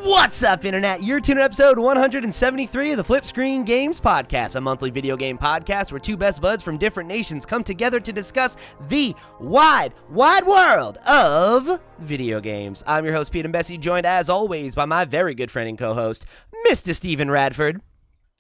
What's up, Internet? You're tuning to episode 173 of the FlipScreen Games Podcast, a monthly video game podcast where two best buds from different nations come together to discuss the wide world of video games. I'm your host, Pete and Bessie, joined as always by my very good friend and co-host, Mr. Steven Radford.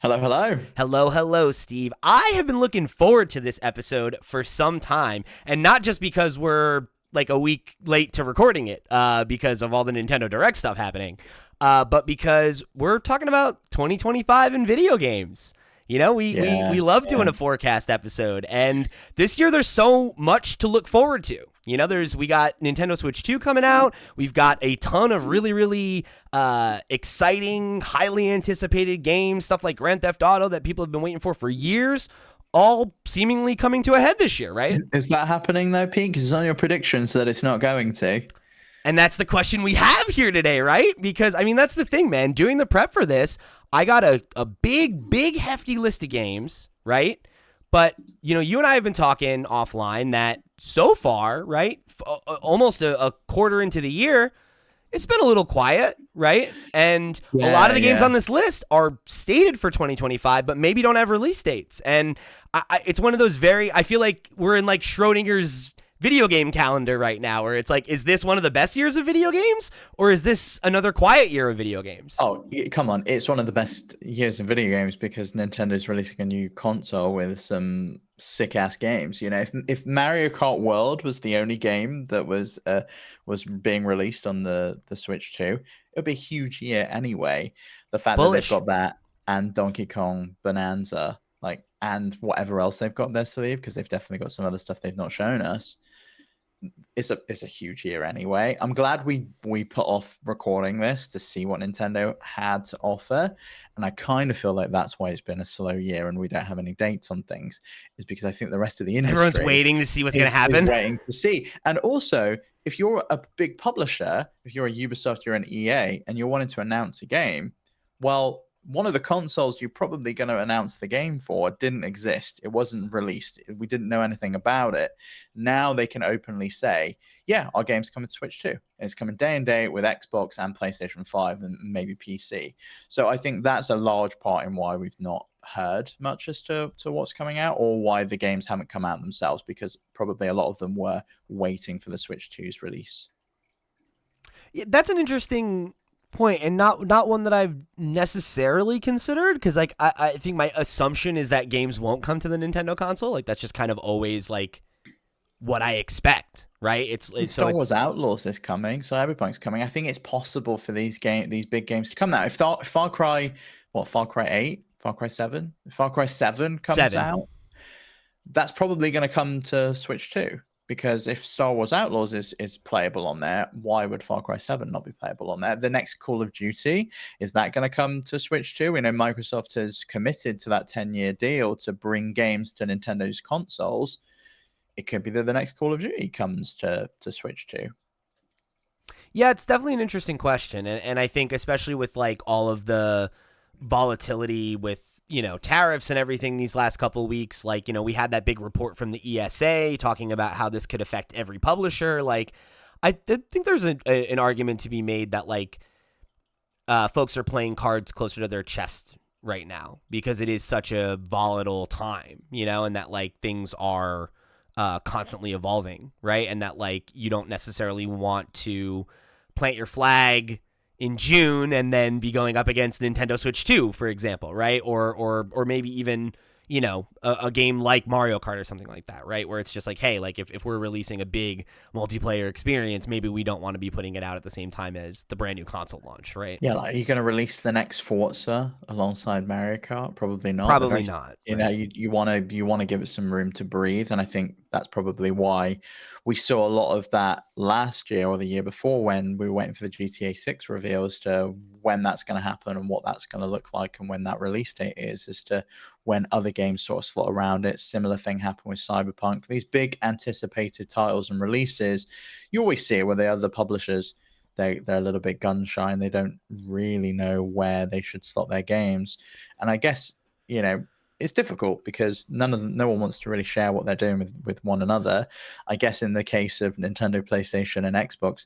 Hello, Steve. I have been looking forward to this episode for some time, and not just because we're like a week late to recording it because of all the Nintendo Direct stuff happening, but because we're talking about 2025 in video games. You know, we love doing a forecast episode, and this year there's so much to look forward to. You know, we got Nintendo Switch 2 coming out. We've got a ton of really exciting, highly anticipated games, stuff like Grand Theft Auto that people have been waiting for years, all seemingly coming to a head this year, right? Is that happening though, Pete? Because it's on your predictions that it's not going to. And that's the question we have here today, right? Because, I mean, that's the thing, man. Doing the prep for this, I got a big, hefty list of games, right? But, you know, you and I have been talking offline that so far, right, almost a quarter into the year, it's been a little quiet, right? And a lot of the games on this list are stated for 2025, but maybe don't have release dates. And it's one of those I feel like we're in like Schrodinger's video game calendar right now, where it's like, is this one of the best years of video games, or is this another quiet year of video games? Oh, come on. It's one of the best years of video games because Nintendo's releasing a new console with some sick-ass games. You know, if Mario Kart World was the only game that was being released on the Switch 2, it would be a huge year anyway. The fact that they've got that and Donkey Kong Bonanza, and whatever else they've got their sleeve, because they've definitely got some other stuff they've not shown us. It's a huge year anyway. I'm glad we put off recording this to see what Nintendo had to offer, and I kind of feel like that's why it's been a slow year and we don't have any dates on things, is because I think the rest of the industry, everyone's waiting to see what's going to happen. Waiting to see. And also, if you're a big publisher, if you're a Ubisoft, you're an EA, and you're wanting to announce a game, well, one of the consoles you're probably going to announce the game for didn't exist. It wasn't released. We didn't know anything about it. Now they can openly say, yeah, our game's coming to Switch 2. It's coming day and date with Xbox and PlayStation 5 and maybe PC. So I think that's a large part in why we've not heard much as to what's coming out, or why the games haven't come out themselves, because probably a lot of them were waiting for the Switch 2's release. Yeah, that's an interesting point, and not one that I've necessarily considered, because like I think my assumption is that games won't come to the Nintendo console. Like, that's just kind of always like what I expect, right? It's Star Wars Outlaws is coming, Cyberpunk's coming. I think it's possible for these big games to come now. If Far Cry 8, Far Cry 7, Far Cry 7 comes out, that's probably going to come to Switch 2. Because if Star Wars Outlaws is playable on there, why would Far Cry 7 not be playable on there? The next Call of Duty, is that going to come to Switch 2? We know Microsoft has committed to that 10-year deal to bring games to Nintendo's consoles. It could be that the next Call of Duty comes to Switch 2. Yeah, it's definitely an interesting question. And I think especially with like all of the volatility with, you know, tariffs and everything these last couple of weeks, like, you know, we had that big report from the ESA talking about how this could affect every publisher. Like, I think there's an argument to be made that like folks are playing cards closer to their chest right now because it is such a volatile time, you know, and that like things are constantly evolving, right? And that like you don't necessarily want to plant your flag in June and then be going up against Nintendo Switch 2, for example, right? Or maybe even, you know, a game like Mario Kart or something like that, right? Where it's just like, hey, like if we're releasing a big multiplayer experience, maybe we don't want to be putting it out at the same time as the brand new console launch, right? Yeah, like, are you going to release the next Forza alongside Mario Kart? Probably not. Probably not. You know, you want to give it some room to breathe, and I think that's probably why we saw a lot of that last year or the year before when we were waiting for the GTA 6 reveal as to when that's going to happen and what that's going to look like and when that release date is, as to when other games sort of slot around it. Similar thing happened with Cyberpunk. These big anticipated titles and releases, you always see it where the other publishers, they're a little bit gun shy and they don't really know where they should slot their games. And I guess, you know, it's difficult because no one wants to really share what they're doing with one another. I guess in the case of Nintendo, PlayStation, and Xbox,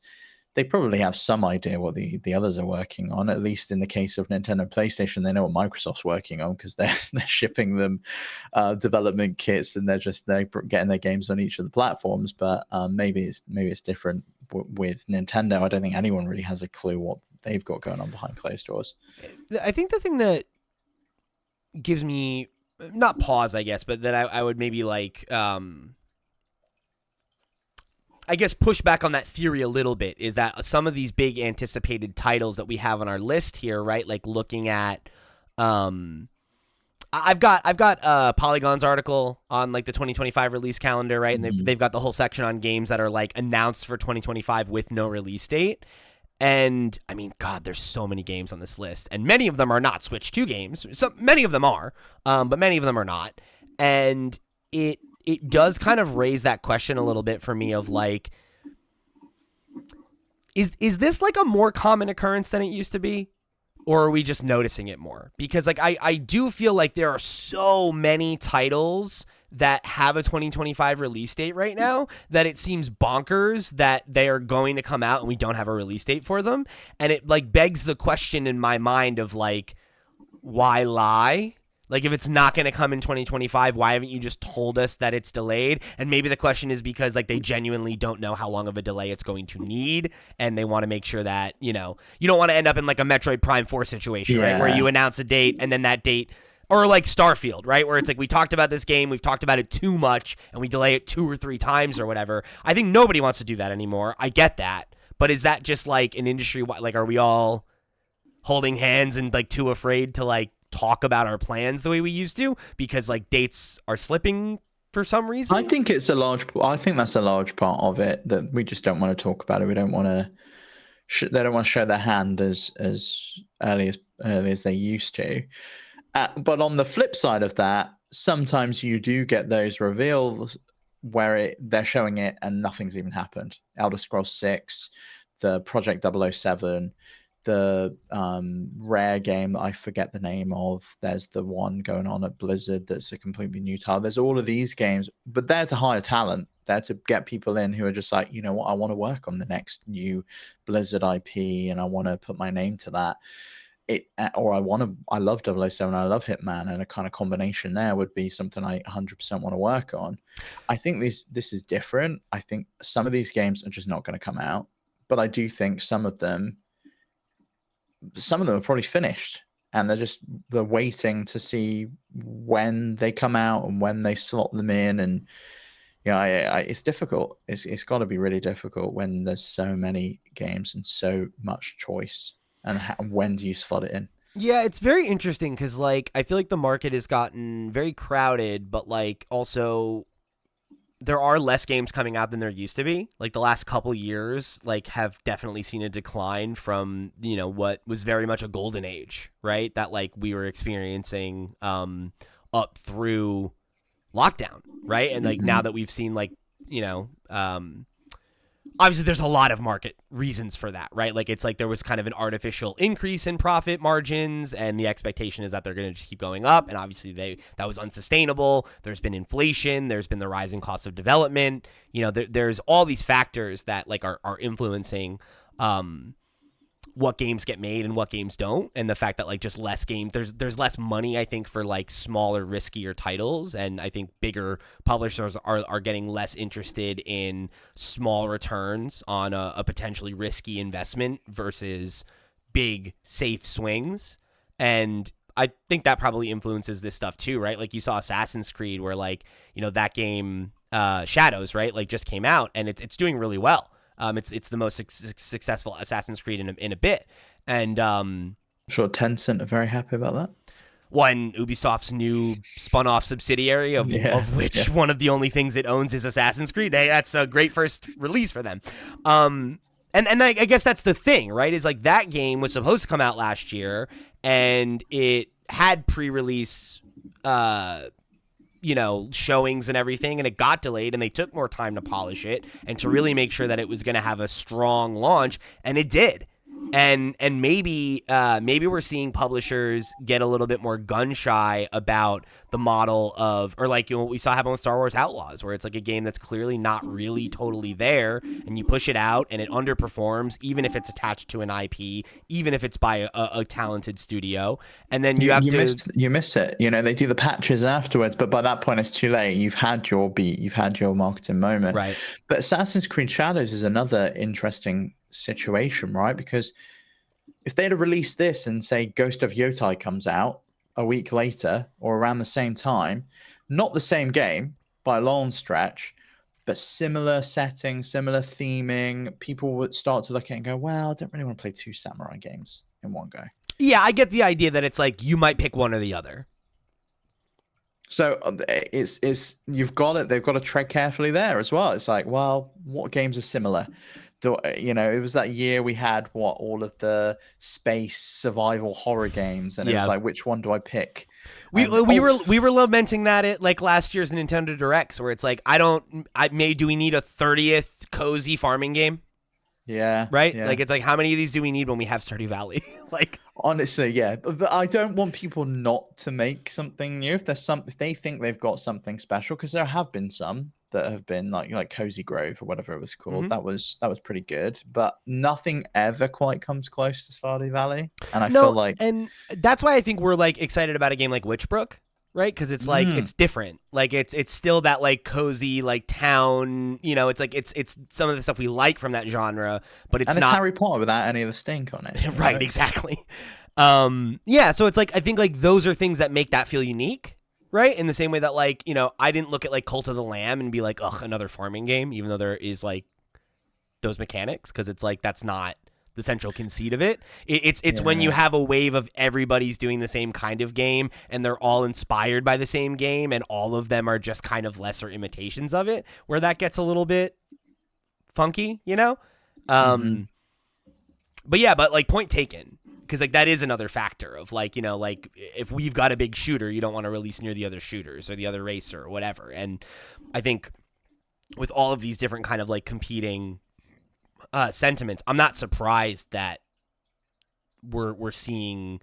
they probably have some idea what the others are working on. At least in the case of Nintendo and PlayStation, they know what Microsoft's working on because they're shipping them development kits, and they're getting their games on each of the platforms. But maybe it's different with Nintendo. I don't think anyone really has a clue what they've got going on behind closed doors. I think the thing that gives me not pause, I guess, but that I would maybe like I guess push back on that theory a little bit is that some of these big anticipated titles that we have on our list here, right? Like looking at I've got Polygon's article on like the 2025 release calendar, right? And they've got the whole section on games that are like announced for 2025 with no release date. And I mean, God, there's so many games on this list, and many of them are not Switch 2 games. Many of them are, but many of them are not. And it does kind of raise that question a little bit for me of like, is this like a more common occurrence than it used to be? Or are we just noticing it more? Because like I do feel like there are so many titles that have a 2025 release date right now that it seems bonkers that they are going to come out and we don't have a release date for them. And it like begs the question in my mind of like, why lie? Like if it's not going to come in 2025, why haven't you just told us that it's delayed? And maybe the question is because like they genuinely don't know how long of a delay it's going to need, and they want to make sure that, you know, you don't want to end up in like a Metroid Prime 4 situation, right? Where you announce a date and then that date, or like Starfield, right? Where it's like we talked about this game, we've talked about it too much, and we delay it 2 or 3 times or whatever. I think nobody wants to do that anymore. I get that. But is that just like an industry, like are we all holding hands and like too afraid to like talk about our plans the way we used to because like dates are slipping for some reason? I think that's a large part of it, that we just don't want to talk about it. We don't want to they don't want to show their hand as early as they used to. But on the flip side of that, sometimes you do get those reveals where they're showing it and nothing's even happened. Elder Scrolls 6, the Project 007, the Rare game that I forget the name of. There's the one going on at Blizzard that's a completely new title. There's all of these games, but they're to hire talent. They're to get people in who are just like, you know what, I want to work on the next new Blizzard IP and I want to put my name to that. I love 007, I love Hitman, and a kind of combination there would be something I 100% want to work on. I think this is different. I think some of these games are just not going to come out, but I do think some of them are probably finished, and they're waiting to see when they come out and when they slot them in. And it's difficult. It's got to be really difficult when there's so many games and so much choice. And when do you slot it in? Yeah, it's very interesting because like I feel like the market has gotten very crowded, but like also there are less games coming out than there used to be. Like the last couple years, like have definitely seen a decline from, you know, what was very much a golden age, right? That like we were experiencing up through lockdown, right? And like now that we've seen like, you know, obviously there's a lot of market reasons for that, right? Like it's like there was kind of an artificial increase in profit margins, and the expectation is that they're going to just keep going up, and obviously that was unsustainable. There's been inflation, there's been the rising cost of development. You know, there's all these factors that like are influencing what games get made and what games don't, and the fact that like just less games, there's less money, I think, for like smaller, riskier titles, and I think bigger publishers are getting less interested in small returns on a potentially risky investment versus big, safe swings. And I think that probably influences this stuff too, right? Like you saw Assassin's Creed where like, you know, that game Shadows, right, like just came out and it's doing really well. It's the most successful Assassin's Creed in a bit, and I'm sure Tencent are very happy about that. One, Ubisoft's new spun-off subsidiary of which one of the only things it owns is Assassin's Creed. That's a great first release for them. And I guess that's the thing, right? Is like that game was supposed to come out last year, and it had pre-release showings and everything, and it got delayed, and they took more time to polish it and to really make sure that it was going to have a strong launch, and it did. And maybe we're seeing publishers get a little bit more gun shy about the model of, or like, you know, what we saw happen with Star Wars Outlaws, where it's like a game that's clearly not really totally there, and you push it out and it underperforms, even if it's attached to an IP, even if it's by a talented studio, and then you miss it. You know, they do the patches afterwards, but by that point it's too late. You've had your beat, you've had your marketing moment. Right. But Assassin's Creed Shadows is another interesting situation, right? Because if they'd have released this and say Ghost of Yotai comes out a week later or around the same time, not the same game by a long stretch, but similar settings, similar theming, people would start to look at it and go, well, I don't really want to play 2 samurai games in one go. Yeah, I get the idea that it's like you might pick one or the other. So it's you've got it. They've got to tread carefully there as well. It's like, well, what games are similar? You know, it was that year we had all of the space survival horror games, and it was like, which one do I pick? We were lamenting that at like last year's Nintendo Directs, where it's like, do we need a 30th cozy farming game? Yeah. Right? Yeah. Like, it's like, how many of these do we need when we have Stardew Valley? Like, honestly, yeah. But I don't want people not to make something new if they think they've got something special, because there have been some that have been like Cozy Grove or whatever it was called. Mm-hmm. That was pretty good, but nothing ever quite comes close to Stardew Valley. And I feel like, and that's why I think we're like excited about a game like Witchbrook. Right, because it's like it's different. Like it's still that like cozy like town. You know, it's like it's some of the stuff we like from that genre, but it's not Harry Potter without any of the stink on it. Right, exactly. Yeah, so it's like I think like those are things that make that feel unique. Right, in the same way that like, you know, I didn't look at like Cult of the Lamb and be like, ugh, another farming game, even though there is like those mechanics, because it's like that's not the central conceit of it. It's when you have a wave of everybody's doing the same kind of game and they're all inspired by the same game and all of them are just kind of lesser imitations of it, where that gets a little bit funky, you know? But yeah, but like, point taken, because like that is another factor of like, you know, like if we've got a big shooter, you don't want to release near the other shooters or the other racer or whatever. And I think with all of these different kind of like competing sentiments, I'm not surprised that we're seeing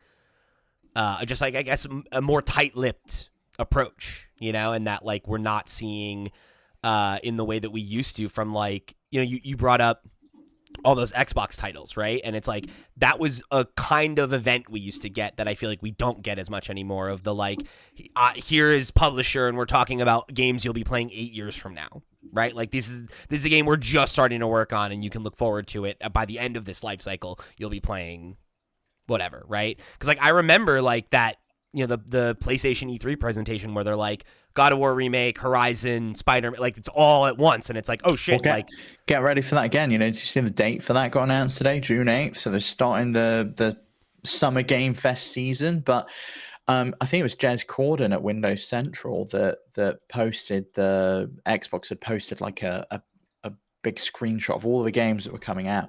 just like, I guess, a more tight-lipped approach, you know, and that like we're not seeing in the way that we used to from like, you know, you brought up all those Xbox titles, right? And it's like that was a kind of event we used to get that I feel like we don't get as much anymore, of the like, here is publisher and we're talking about games you'll be playing 8 years from now. Right, like this is a game we're just starting to work on, and you can look forward to it. By the end of this life cycle, you'll be playing whatever, right? Because like I remember like that, you know, the PlayStation E3 presentation where they're like God of War remake, Horizon, Spider-Man, like it's all at once, and it's like, oh shit, well, get ready for that again. You know, did you see the date for that got announced today, June 8th? So they're starting the Summer Game Fest season, but. I think it was Jez Corden at Windows Central that posted, the Xbox had posted like a big screenshot of all the games that were coming out,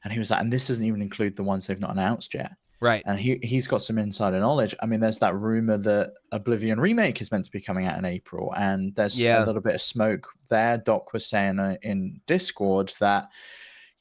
and he was like, and this doesn't even include the ones they've not announced yet. Right. And he's got some insider knowledge. I mean, there's that rumor that Oblivion Remake is meant to be coming out in April, and there's a little bit of smoke there. Doc was saying in Discord that,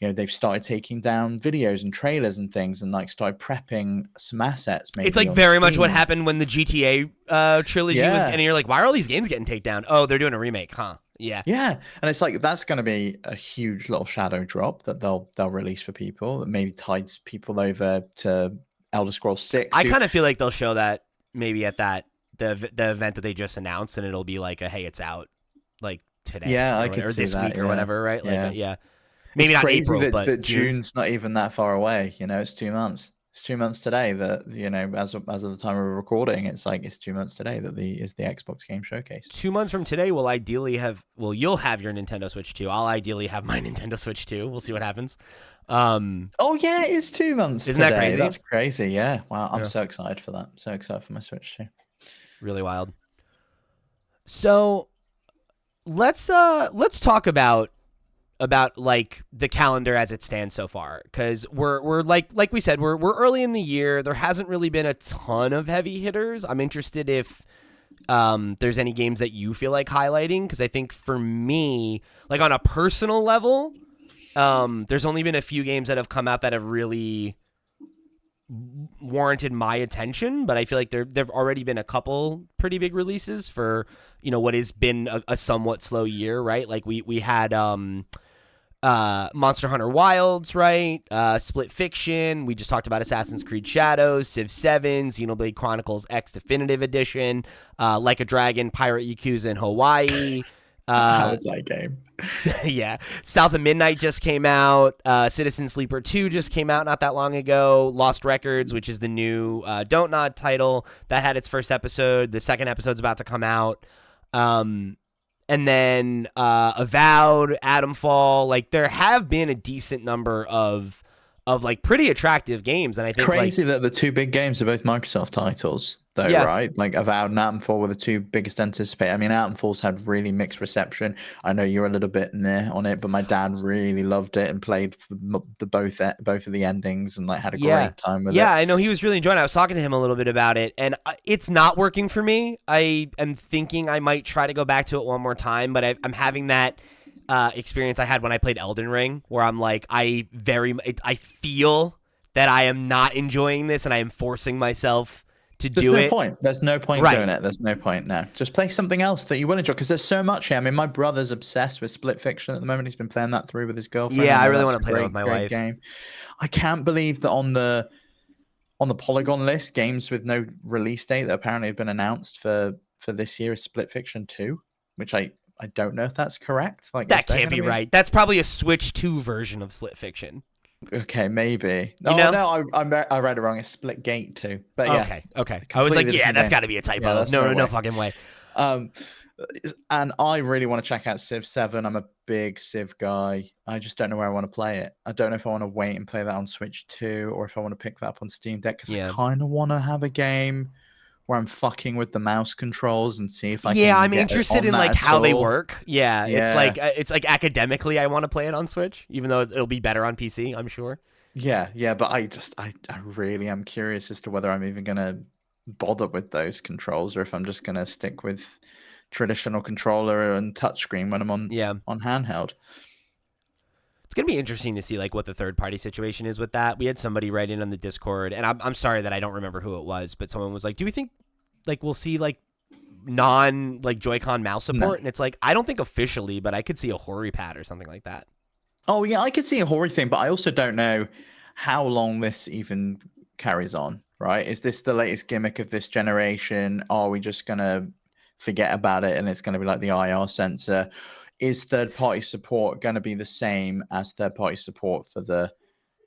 you know, they've started taking down videos and trailers and things, and like started prepping some assets. Maybe it's like very much what happened when the GTA trilogy was, and you're like, why are all these games getting taken down? Oh, they're doing a remake, huh? Yeah. Yeah, and it's like that's going to be a huge little shadow drop that they'll release for people, that maybe tides people over to Elder Scrolls 6. I kind of feel like they'll show that maybe at the event that they just announced, and it'll be like a, hey, it's out like today. Yeah, I could or see this that, week or whatever, right? Yeah. Like yeah. Maybe it's not crazy April, that but June's not even that far away. You know, it's 2 months. It's 2 months today that, you know, as of the time we're recording, it's like it's 2 months today that is the Xbox Game Showcase. 2 months from today, you'll have your Nintendo Switch 2. I'll ideally have my Nintendo Switch 2. We'll see what happens. Oh yeah, it is 2 months. Isn't today. that crazy? That's crazy. Yeah. Wow. I'm so excited for that. So excited for my Switch 2. Really wild. So let's talk about like the calendar as it stands so far, because we're like we said, we're early in the year. There hasn't really been a ton of heavy hitters. I'm interested if there's any games that you feel like highlighting, because I think for me, like on a personal level, There's only been a few games that have come out that have really warranted my attention, but I feel like there've already been a couple pretty big releases for what has been a somewhat slow year, right? Like we had Monster Hunter Wilds, right? Split Fiction. We just talked about Assassin's Creed Shadows, Civ 7, Xenoblade Chronicles X Definitive Edition, Like a Dragon, Pirate Yakuza in Hawaii. How was that game? Yeah. South of Midnight just came out. Citizen Sleeper 2 just came out not that long ago. Lost Records, which is the new Don't Nod title, that had its first episode. The second episode's about to come out. And then Avowed, Atomfall. Like, there have been a decent number of like pretty attractive games, and I think crazy that the two big games are both Microsoft titles, though, right? Like Avowed and Atomfall were the two biggest anticipated. I mean, Atomfall's had really mixed reception. I know you're a little bit meh on it, but my dad really loved it and played both of the endings and like had a great time with it. Yeah, I know he was really enjoying it. I was talking to him a little bit about it, and it's not working for me. I am thinking I might try to go back to it one more time, but I'm having that experience I had when I played Elden Ring, where I'm like, I feel that I am not enjoying this, and I am forcing myself to do it. There's no point doing it. There's no point now. Just play something else that you will enjoy, because there's so much here. I mean, my brother's obsessed with Split Fiction at the moment. He's been playing that through with his girlfriend. Yeah, I really want to play that with my wife. Game. I can't believe that on the Polygon list, games with no release date that apparently have been announced for this year is Split Fiction 2, which I don't know if that's correct. Like, that can't be right. That's probably a Switch 2 version of Split Fiction. Okay, maybe. No, I read it wrong. It's Splitgate 2. But yeah. Okay. I was like, that's got to be a typo. Yeah, no fucking way. And I really want to check out Civ 7. I'm a big Civ guy. I just don't know where I want to play it. I don't know if I want to wait and play that on Switch 2 or if I want to pick that up on Steam Deck, because I kind of want to have a game where I'm fucking with the mouse controls and see if I can. Yeah, I'm interested in like how they work. Yeah, it's like academically I want to play it on Switch, even though it'll be better on PC, I'm sure. Yeah, but I really am curious as to whether I'm even gonna bother with those controls, or if I'm just gonna stick with traditional controller and touchscreen when I'm on handheld. It's gonna be interesting to see like what the third party situation is with that. We had somebody write in on the Discord, and I'm sorry that I don't remember who it was, but someone was like, "Do we think like we'll see like non like Joy-Con mouse support?" No. And it's like, I don't think officially, but I could see a Hori pad or something like that. Oh yeah, I could see a Hori thing, but I also don't know how long this even carries on. Right? Is this the latest gimmick of this generation? Are we just gonna forget about it and it's gonna be like the IR sensor? Is third-party support going to be the same as third-party support for the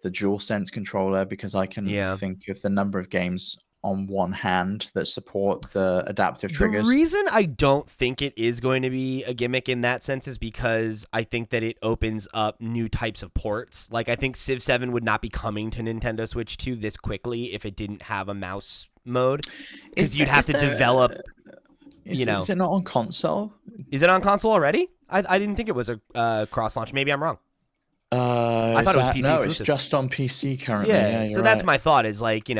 DualSense controller? Because I can think of the number of games on one hand that support the adaptive triggers. The reason I don't think it is going to be a gimmick in that sense is because I think that it opens up new types of ports. Like, I think Civ 7 would not be coming to Nintendo Switch 2 this quickly if it didn't have a mouse mode, because you'd have to develop... Is it not on console? Is it on console already? I didn't think it was a cross launch. Maybe I'm wrong. I thought it was PC exclusive. It's just on PC currently. Yeah, so that's my thought is like,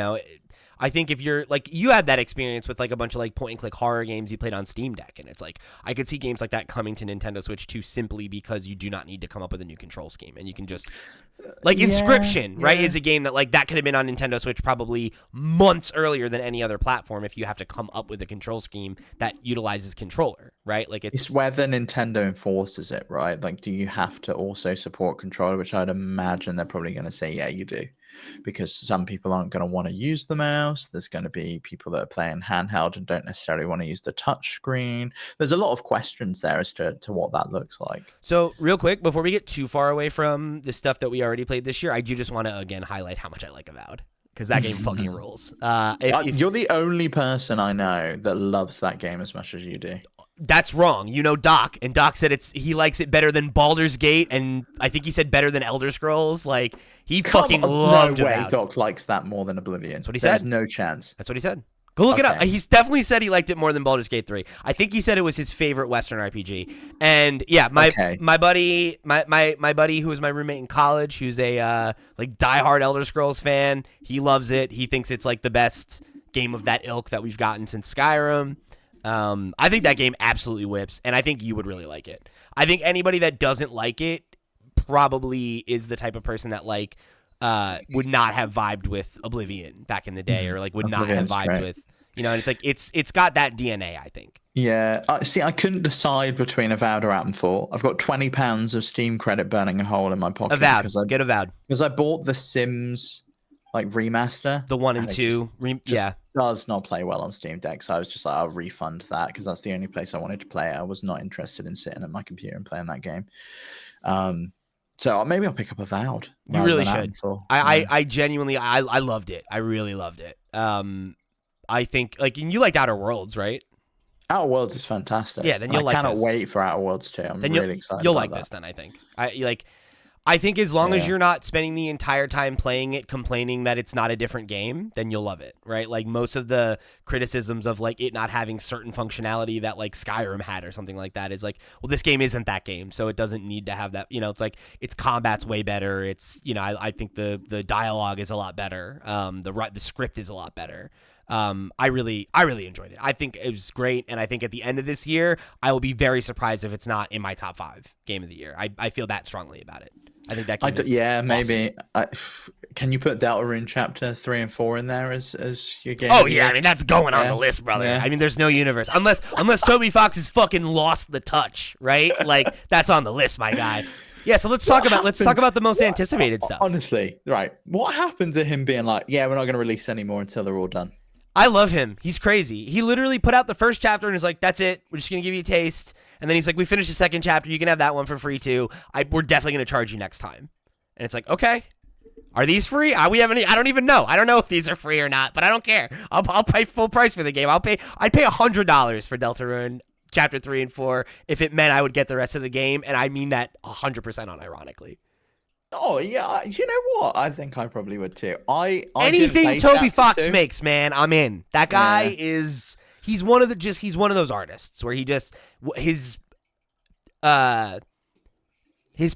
I think if you're like, you had that experience with like a bunch of like point and click horror games you played on Steam Deck, and it's like, I could see games like that coming to Nintendo Switch 2 simply because you do not need to come up with a new control scheme, and you can just like Inscription, right? Is a game that like that could have been on Nintendo Switch probably months earlier than any other platform if you have to come up with a control scheme that utilizes controller, right? Like it's whether Nintendo enforces it, right? Like, do you have to also support controller? Which I'd imagine they're probably going to say, yeah, you do. Because some people aren't going to want to use the mouse. There's going to be people that are playing handheld and don't necessarily want to use the touch screen. There's a lot of questions there as to what that looks like. So real quick, before we get too far away from the stuff that we already played this year, I do just want to, again, highlight how much I like Avowed, because that game fucking rules. If you're the only person I know that loves that game as much as you do. That's wrong. You know Doc, and Doc said he likes it better than Baldur's Gate, and I think he said better than Elder Scrolls. Like, he fucking loved it. No way Doc likes that more than Oblivion. That's what he said. There's no chance. That's what he said. Go look it up. He's definitely said he liked it more than Baldur's Gate 3. I think he said it was his favorite Western RPG. And yeah, my buddy who was my roommate in college, who's a like diehard Elder Scrolls fan, he loves it. He thinks it's like the best game of that ilk that we've gotten since Skyrim. I think that game absolutely whips, and I think you would really like it. I think anybody that doesn't like it probably is the type of person that like would not have vibed with Oblivion back in the day, or like would not have Oblivion's vibed great. with, you know. And it's like it's got that DNA, I think. Yeah, see, I couldn't decide between Avowed or Appenfall. I've got £20 of Steam credit burning a hole in my pocket Avowed, because get Avowed. I bought the Sims like remaster, The 1 and and it 2, just yeah. does not play well on Steam Deck. So I was just like, I'll refund that because that's the only place I wanted to play it. I was not interested in sitting at my computer and playing that game. So maybe I'll pick up Avowed. You really should. Appenfall. I genuinely I loved it. I really loved it. I think like, and you liked Outer Worlds, right? Outer Worlds is fantastic. Yeah, then you'll like cannot this. wait for Outer Worlds 2. I'm really excited. You'll about like that. this then, I think. I think as long as you're not spending the entire time playing it complaining that it's not a different game, then you'll love it, right? Like most of the criticisms of like it not having certain functionality that like Skyrim had or something like that is like, well, this game isn't that game, so it doesn't need to have that. You know, it's like its combat's way better. It's, you know, I think the dialogue is a lot better. The script is a lot better. I really enjoyed it. I think it was great, and I think at the end of this year, I will be very surprised if it's not in my top 5 game of the year. I feel that strongly about it. I think that game is awesome. Maybe. Can you put Deltarune Chapter 3 and 4 in there as your game? Oh yeah, I mean that's going on the list, brother. Yeah. I mean, there's no universe unless Toby Fox has fucking lost the touch, right? Like that's on the list, my guy. Yeah, so let's talk about the most anticipated stuff. Honestly, right? What happened to him being like, yeah, we're not going to release anymore until they're all done? I love him. He's crazy. He literally put out the first chapter and is like, that's it. We're just going to give you a taste. And then he's like, we finished the second chapter. You can have that one for free too. We're definitely going to charge you next time. And it's like, okay. Are these free? We have any? I don't even know. I don't know if these are free or not, but I don't care. I'll pay full price for the game. I'd pay $100 for Deltarune Chapter 3 and 4 if it meant I would get the rest of the game. And I mean that 100% unironically. Oh yeah, you know what? I think I probably would too. Anything Toby Fox makes, man, I'm in. That guy is he's one of those artists where he just his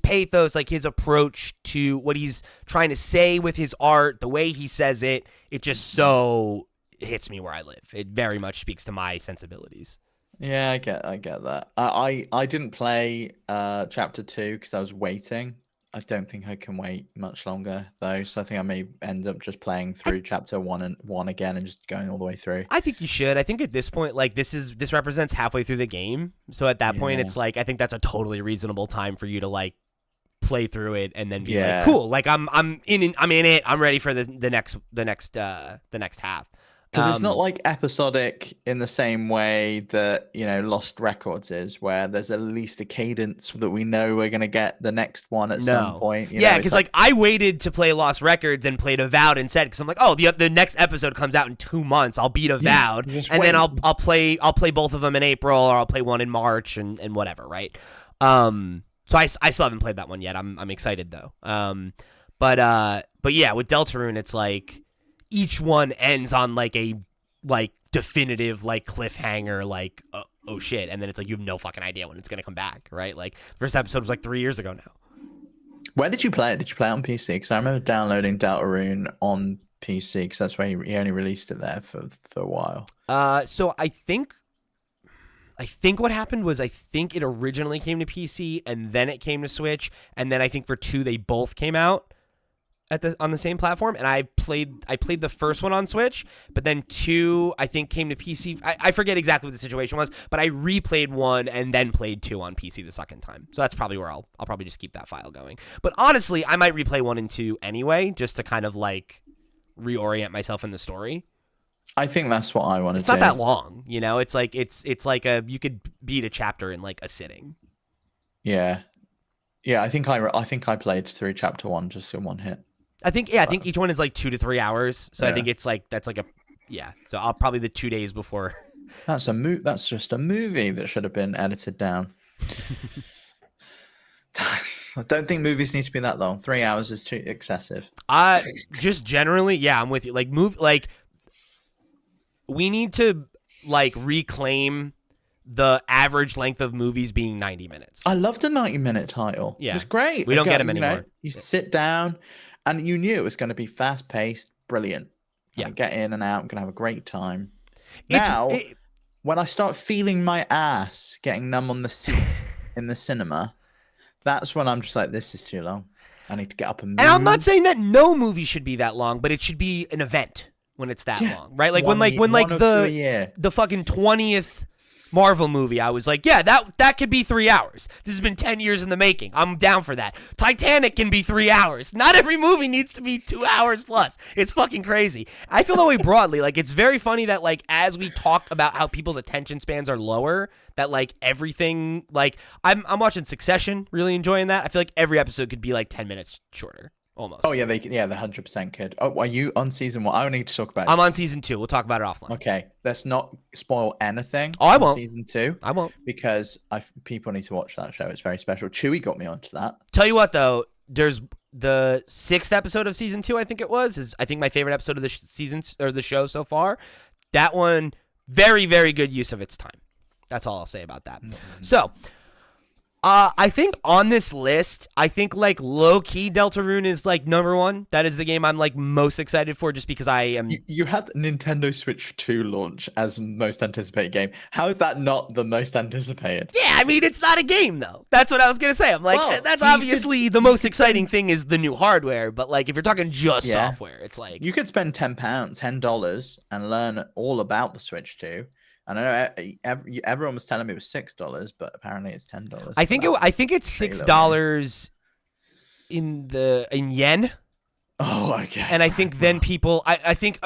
pathos, like his approach to what he's trying to say with his art, the way he says it, it just so hits me where I live. It very much speaks to my sensibilities. Yeah, I get that. I didn't play Chapter 2 because I was waiting. I don't think I can wait much longer though, so I think I may end up just playing through Chapter 1 again and just going all the way through. I think you should. I think at this point, like this represents halfway through the game, so at that point, it's like I think that's a totally reasonable time for you to like play through it and then be like, cool, like I'm in it. I'm ready for the next half. Because it's not like episodic in the same way that, you know, Lost Records is, where there's at least a cadence that we know we're going to get the next one at some point. Yeah, because like I waited to play Lost Records and played Avowed instead because I'm like, oh, the next episode comes out in 2 months. I'll beat Avowed, and then I'll play both of them in April, or I'll play one in March and whatever, right? So I still haven't played that one yet. I'm excited though. But yeah, with Deltarune, it's like each one ends on like a definitive like cliffhanger, like oh shit, and then it's like you have no fucking idea when it's gonna come back, right? Like the first episode was like 3 years ago now. Where did you play it? Did you play it on PC? Because I remember downloading Deltarune on PC because that's where he only released it there for a while. So I think what happened was I think it originally came to PC and then it came to Switch, and then I think for 2 they both came out on the same platform, and I played the first one on Switch, but then 2 I think came to PC. I forget exactly what the situation was, but I replayed 1 and then played 2 on PC the second time. So that's probably where I'll probably just keep that file going. But honestly, I might replay 1 and 2 anyway, just to kind of like reorient myself in the story. I think that's what I want to do. It's not that long, you know. It's like it's like you could beat a chapter in like a sitting. Yeah. I think I played through Chapter 1 just in one hit. I think each one is like 2 to 3 hours. So I think it's like that's like So I'll probably the 2 days before. That's just a movie that should have been edited down. I don't think movies need to be that long. 3 hours is too excessive. Just generally, yeah, I'm with you. Like we need to like reclaim the average length of movies being 90 minutes. I loved a 90-minute title. Yeah. It was great. We don't get them anymore. You sit down and you knew it was going to be fast-paced, brilliant. Yeah. Get in and out, I'm going to have a great time. Now, when I start feeling my ass getting numb on the seat in the cinema, That's when I'm just like, this is too long. I need to get up and move. And I'm not saying that no movie should be that long, but it should be an event when it's that long, right? Like when the fucking 20th Marvel movie, I was like, yeah, that could be 3 hours. This has been 10 years in the making. I'm down for that. Titanic can be 3 hours. Not every movie needs to be 2 hours plus. It's fucking crazy. I feel that way broadly. Like, it's very funny that, like, as we talk about how people's attention spans are lower, that, like, everything, like, I'm watching Succession, really enjoying that. I feel like every episode could be, like, 10 minutes shorter. Almost. Oh yeah, they 100% could. Oh, are you on season 1? I don't need to talk about it. I'm on season 2. We'll talk about it offline. Okay, let's not spoil anything. Oh, I won't. Season 2. I won't, because people need to watch that show. It's very special. Chewie got me onto that. Tell you what, though, there's the 6th episode of season 2. I think it was. Is I think my favorite episode of the season or the show so far. That one, very, very good use of its time. That's all I'll say about that. Mm-hmm. So. I think on this list, I think like low key Deltarune is like number 1. That is the game I'm like most excited for, just because I am. You had Nintendo Switch 2 launch as most anticipated game. How is that not the most anticipated? Yeah, I mean it's not a game though. That's what I was gonna say. I'm like, well, that's obviously the most exciting thing is the new hardware. But like if you're talking just software, it's like you could spend $10 and learn all about the Switch 2. I know everyone was telling me it was $6, but apparently it's $10. I think it's $6 in yen. Oh, okay. And I think then people, I think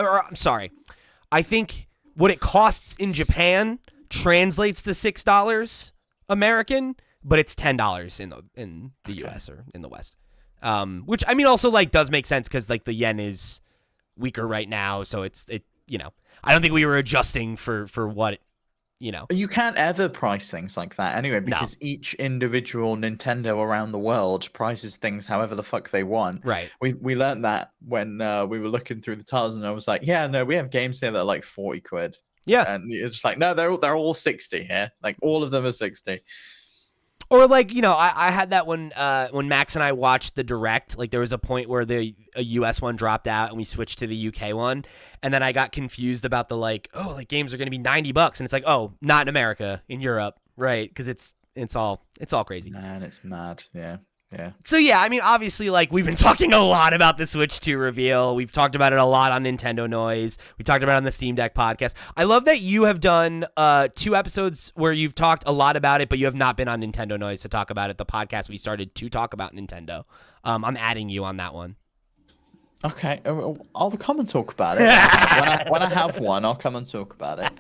what it costs in Japan translates to $6 American, but it's $10 in the US or in the West. Which I mean also like does make sense because like the yen is weaker right now, so it you know. I don't think we were adjusting for what, you know. You can't ever price things like that anyway, because each individual Nintendo around the world prices things however the fuck they want. Right. We learned that when we were looking through the titles, and I was like, yeah, no, we have games here that are like 40 quid. Yeah. And it's just like, no, they're all 60 here. Like all of them are 60. Or like, you know, I had that when Max and I watched the Direct, like there was a point where a US one dropped out and we switched to the UK one, and then I got confused about the like, oh, like games are going to be $90, and it's like, oh, not in America, in Europe, right? Because it's all crazy. Man, it's mad. Yeah. Yeah. So yeah, I mean, obviously, like we've been talking a lot about the Switch 2 reveal. We've talked about it a lot on Nintendo Noise. We talked about it on the Steam Deck podcast. I love that you have done 2 episodes where you've talked a lot about it, but you have not been on Nintendo Noise to talk about it. The podcast we started to talk about Nintendo. I'm adding you on that one. Okay, I'll come and talk about it. when I have one, I'll come and talk about it.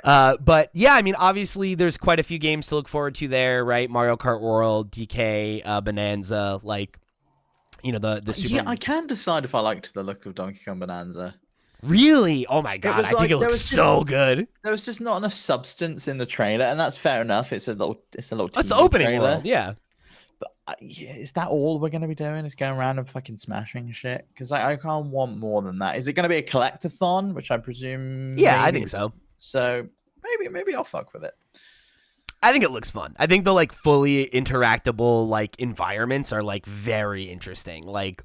But yeah, I mean, obviously, there's quite a few games to look forward to there, right? Mario Kart World, DK, Bonanza, like, you know, the Super. Yeah, I can decide if I liked the look of Donkey Kong Bonanza. Really? Oh my god, I think it looks so good. There was just not enough substance in the trailer, and that's fair enough. It's a little. That's the opening trailer. World, yeah. But yeah, is that all we're going to be doing? Is going around and fucking smashing shit? Because I can't want more than that. Is it going to be a collectathon, which I presume? Yeah, I think so. So maybe I'll fuck with it. I think it looks fun. I think the like fully interactable like environments are like very interesting. Like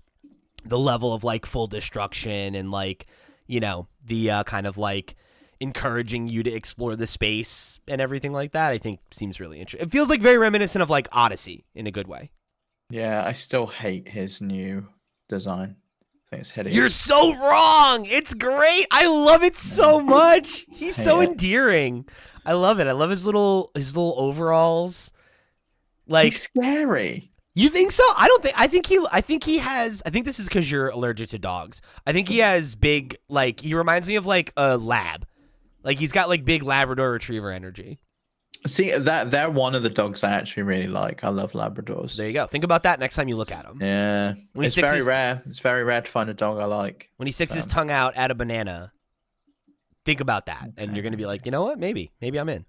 the level of like full destruction and like, you know, the kind of like encouraging you to explore the space and everything like that, I think seems really interesting. It feels like very reminiscent of like Odyssey in a good way. Yeah, I still hate his new design. I think it's hideous. You're so wrong. It's great. I love it so much. He's so endearing. I love it. I love his little overalls. Like he's scary. You think so? I think he has. I think this is because you're allergic to dogs. I think he has big, like, he reminds me of like a lab. Like he's got like big Labrador Retriever energy. See, they're one of the dogs I actually really like. I love Labradors. So there you go. Think about that next time you look at him. Yeah, it's very rare. It's very rare to find a dog I like. When he sticks his tongue out at a banana, think about that, and you're gonna be like, you know what? Maybe I'm in.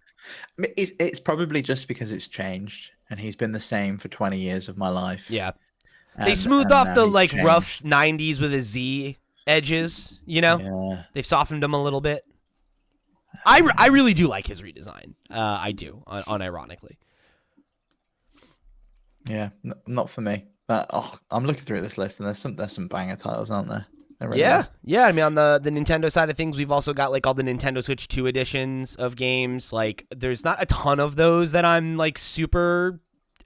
It's probably just because it's changed, and he's been the same for 20 years of my life. Yeah, they smoothed off the like rough '90s with his Z edges. You know, they've softened him a little bit. I really do like his redesign. I do, unironically. Yeah, not for me. But I'm looking through this list, and there's some banger titles, aren't there? Really yeah. I mean, on the Nintendo side of things, we've also got like all the Nintendo Switch 2 editions of games. Like, there's not a ton of those that I'm like super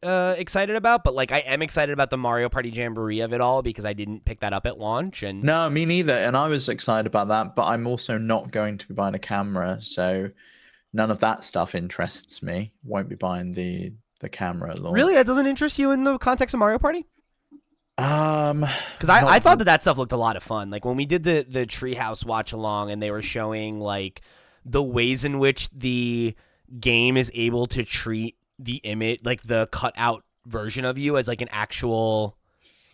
excited about, but like I am excited about the Mario Party Jamboree of it all because I didn't pick that up at launch. And No, me neither. And I was excited about that, but I'm also not going to be buying a camera, so none of that stuff interests me. Won't be buying the camera at really, launch. that doesn't interest you in the context of Mario Party? Because I Not thought that stuff looked a lot of fun. Like when we did the Treehouse watch along, and they were showing like the ways in which the game is able to treat the image, like the cutout version of you, as like an actual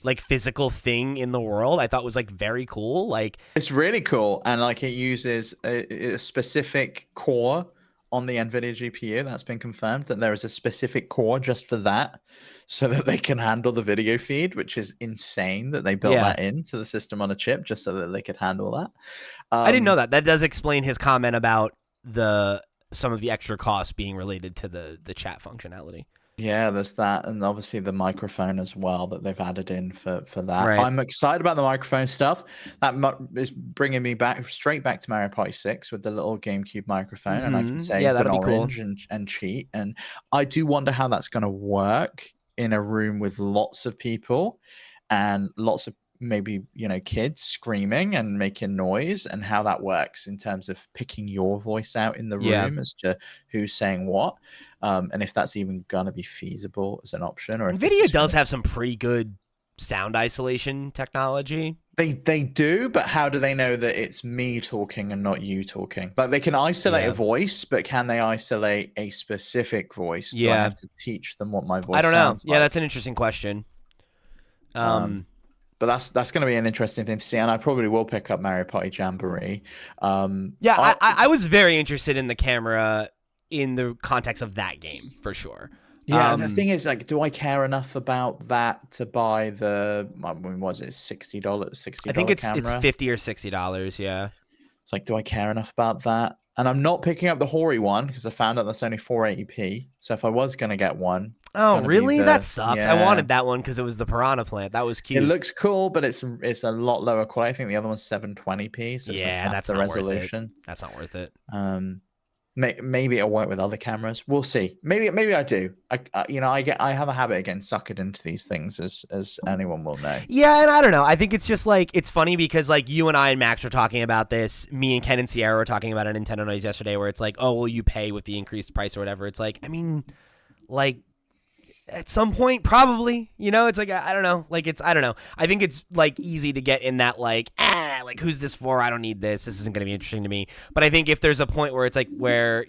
like physical thing in the world. I thought was like very cool. Like It's really cool, and like it uses a specific core on the NVIDIA GPU. That's been confirmed that there is a specific core just for that, so that they can handle the video feed, which is insane that they built Yeah. that into the system on a chip just so that they could handle that. I didn't know that. That does explain his comment about some of the extra costs being related to the chat functionality. Yeah, there's that, and obviously the microphone as well that they've added in for that. Right. I'm excited about the microphone stuff. That is bringing me straight back to Mario Party 6 with the little GameCube microphone, and I can say Yeah, that'll be cool. orange and cheat. And I do wonder how that's going to work in a room with lots of people and lots of maybe kids screaming and making noise, and how that works in terms of picking your voice out in the room as to who's saying what, and if that's even gonna be feasible as an option, or if NVIDIA does have some pretty good sound isolation technology. They do, but how do they know that it's me talking and not you talking? Like they can isolate a voice, but can they isolate a specific voice? Do I have to teach them what my voice? I don't know. Sounds Yeah, like? that's an interesting question. But that's going to be an interesting thing to see, and I probably will pick up Mario Party Jamboree. I was very interested in the camera in the context of that game for sure. Yeah, and the thing is, like, do I care enough about that to buy the? I mean, was it $60? $60? I think it's camera? $50 or $60. Yeah. It's like, do I care enough about that? And I'm not picking up the Hori one because I found out that's only 480p. So if I was going to get one. Oh, really? That sucks. Yeah. I wanted that one because it was the Piranha Plant. That was cute. It looks cool, but it's a lot lower quality. I think the other one's 720p. So it's like that's the not resolution. Worth it. That's not worth it. Maybe it'll work with other cameras. We'll see. Maybe I do. I have a habit of getting suckered into these things, as anyone will know. Yeah, and I don't know. I think it's just like it's funny because like you and I and Max were talking about this. Me and Ken and Sierra were talking about a Nintendo Noise yesterday, where it's like, oh, will you pay with the increased price or whatever? It's like, I mean, like at some point, probably. It's like I don't know. Like I don't know. I think it's like easy to get in that like who's this for? I don't need this. This isn't going to be interesting to me. But I think if there's a point where it's like where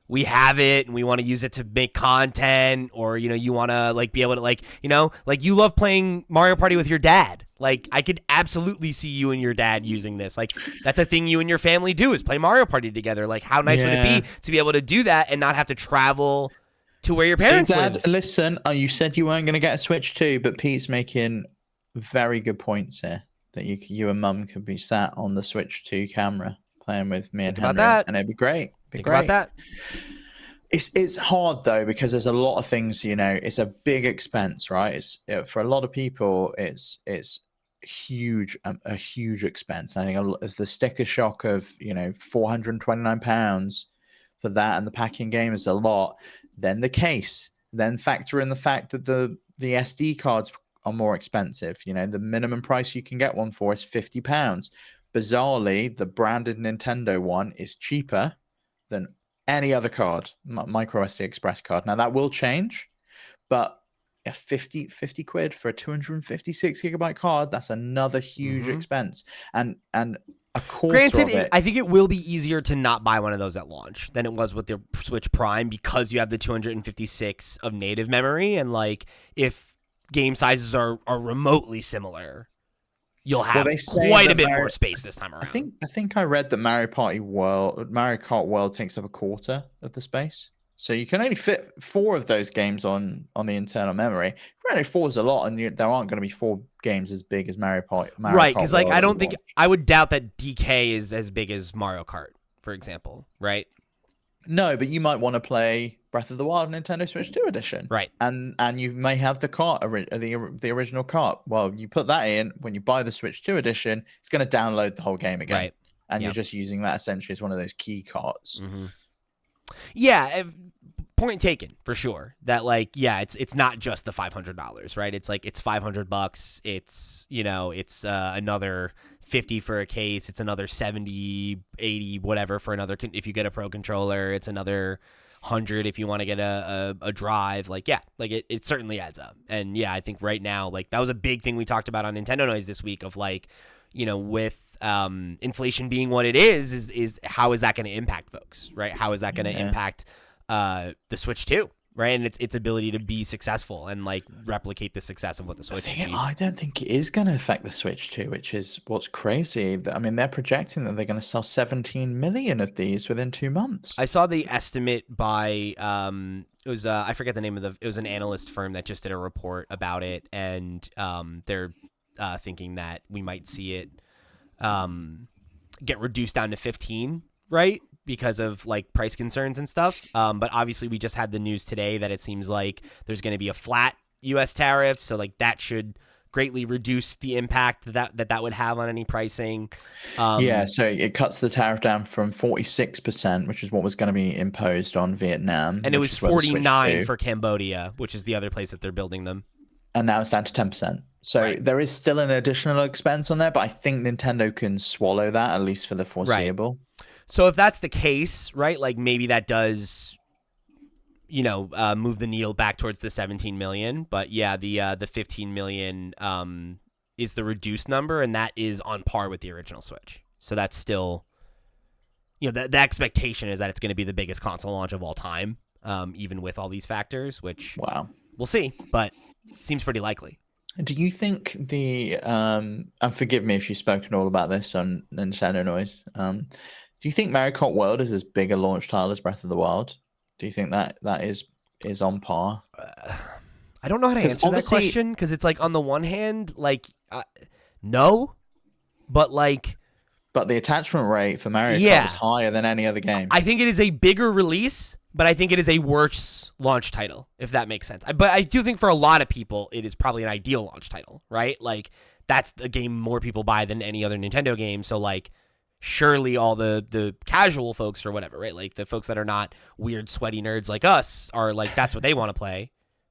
we have it and we want to use it to make content, or you want to like be able to like you love playing Mario Party with your dad. Like I could absolutely see you and your dad using this. Like that's a thing you and your family do is play Mario Party together. Like how nice would it be to be able to do that and not have to travel to where your parents Dad, live? Listen, you said you weren't going to get a Switch 2, but Pete's making very good points here. That you and Mum could be sat on the Switch 2 camera playing with me and Henry, and it'd be great. Think about that. It's hard though because there's a lot of things. It's a big expense, right? For a lot of people, it's huge, a huge expense. And I think if the sticker shock of £429 for that, and the packing game is a lot. Then the case, then factor in the fact that the SD cards are more expensive. The minimum price you can get one for is £50. Bizarrely, the branded Nintendo one is cheaper than any other card, micro SD Express card. Now that will change, but 50 quid for a 256 gigabyte card, that's another huge expense. And a quarter Granted, of it, I think it will be easier to not buy one of those at launch than it was with the Switch Prime because you have the 256 of native memory, and like if game sizes are remotely similar, you'll have quite a bit more space this time around. I think I read that Mario Kart World takes up a quarter of the space. So you can only fit 4 of those games on the internal memory. Granted, 4 is a lot, and there aren't going to be 4 games as big as Mario Kart. Right, because like I would doubt that DK is as big as Mario Kart, for example. Right? No, but you might want to play Breath of the Wild Nintendo Switch 2 edition. Right. And you may have the cart, the original cart. Well, you put that in when you buy the Switch 2 edition. It's going to download the whole game again. Right. And you're just using that essentially as one of those key carts. Yeah. point taken for sure. That like, yeah, it's not just the $500, right? It's like it's $500. It's it's another 50 for a case. It's another 70, 80, whatever for another. If you get a pro controller, it's another 100 if you want to get a drive. Like, yeah, like it certainly adds up. And yeah, I think right now, like that was a big thing we talked about on Nintendo Noise this week of like, with inflation being what it is how is that going to impact folks, right? How is that going to impact the Switch 2, right? And its ability to be successful and like replicate the success of what the Switch achieved. I don't think it is going to affect the Switch 2, which is what's crazy. I mean, they're projecting that they're going to sell 17 million of these within 2 months. I saw the estimate by it was I forget the name of it was an analyst firm that just did a report about it, and they're thinking that we might see it get reduced down to 15, right? Because of like price concerns and stuff. But obviously we just had the news today that it seems like there's going to be a flat US tariff. So like that should greatly reduce the impact that would have on any pricing. So it cuts the tariff down from 46%, which is what was going to be imposed on Vietnam. And it was 49 for Cambodia, which is the other place that they're building them. And now it's down to 10%. So there is still an additional expense on there, but I think Nintendo can swallow that, at least for the foreseeable. Right. So if that's the case, right, like maybe that does, move the needle back towards the 17 million. But yeah, the 15 million is the reduced number, and that is on par with the original Switch. So that's still, the expectation is that it's going to be the biggest console launch of all time, even with all these factors, which we'll see, but seems pretty likely. Do you think and forgive me if you've spoken all about this on Nintendo Noise, do you think Mario Kart World is as big a launch title as Breath of the Wild? Do you think that is on par? I don't know how to answer that question, because it's like on the one hand, like no, but like. But the attachment rate for Mario Kart is higher than any other game. I think it is a bigger release, but I think it is a worse launch title, if that makes sense. But I do think for a lot of people, it is probably an ideal launch title, right? Like that's the game more people buy than any other Nintendo game. So like, surely all the casual folks or whatever, right? Like the folks that are not weird, sweaty nerds like us are like, that's what they want to play,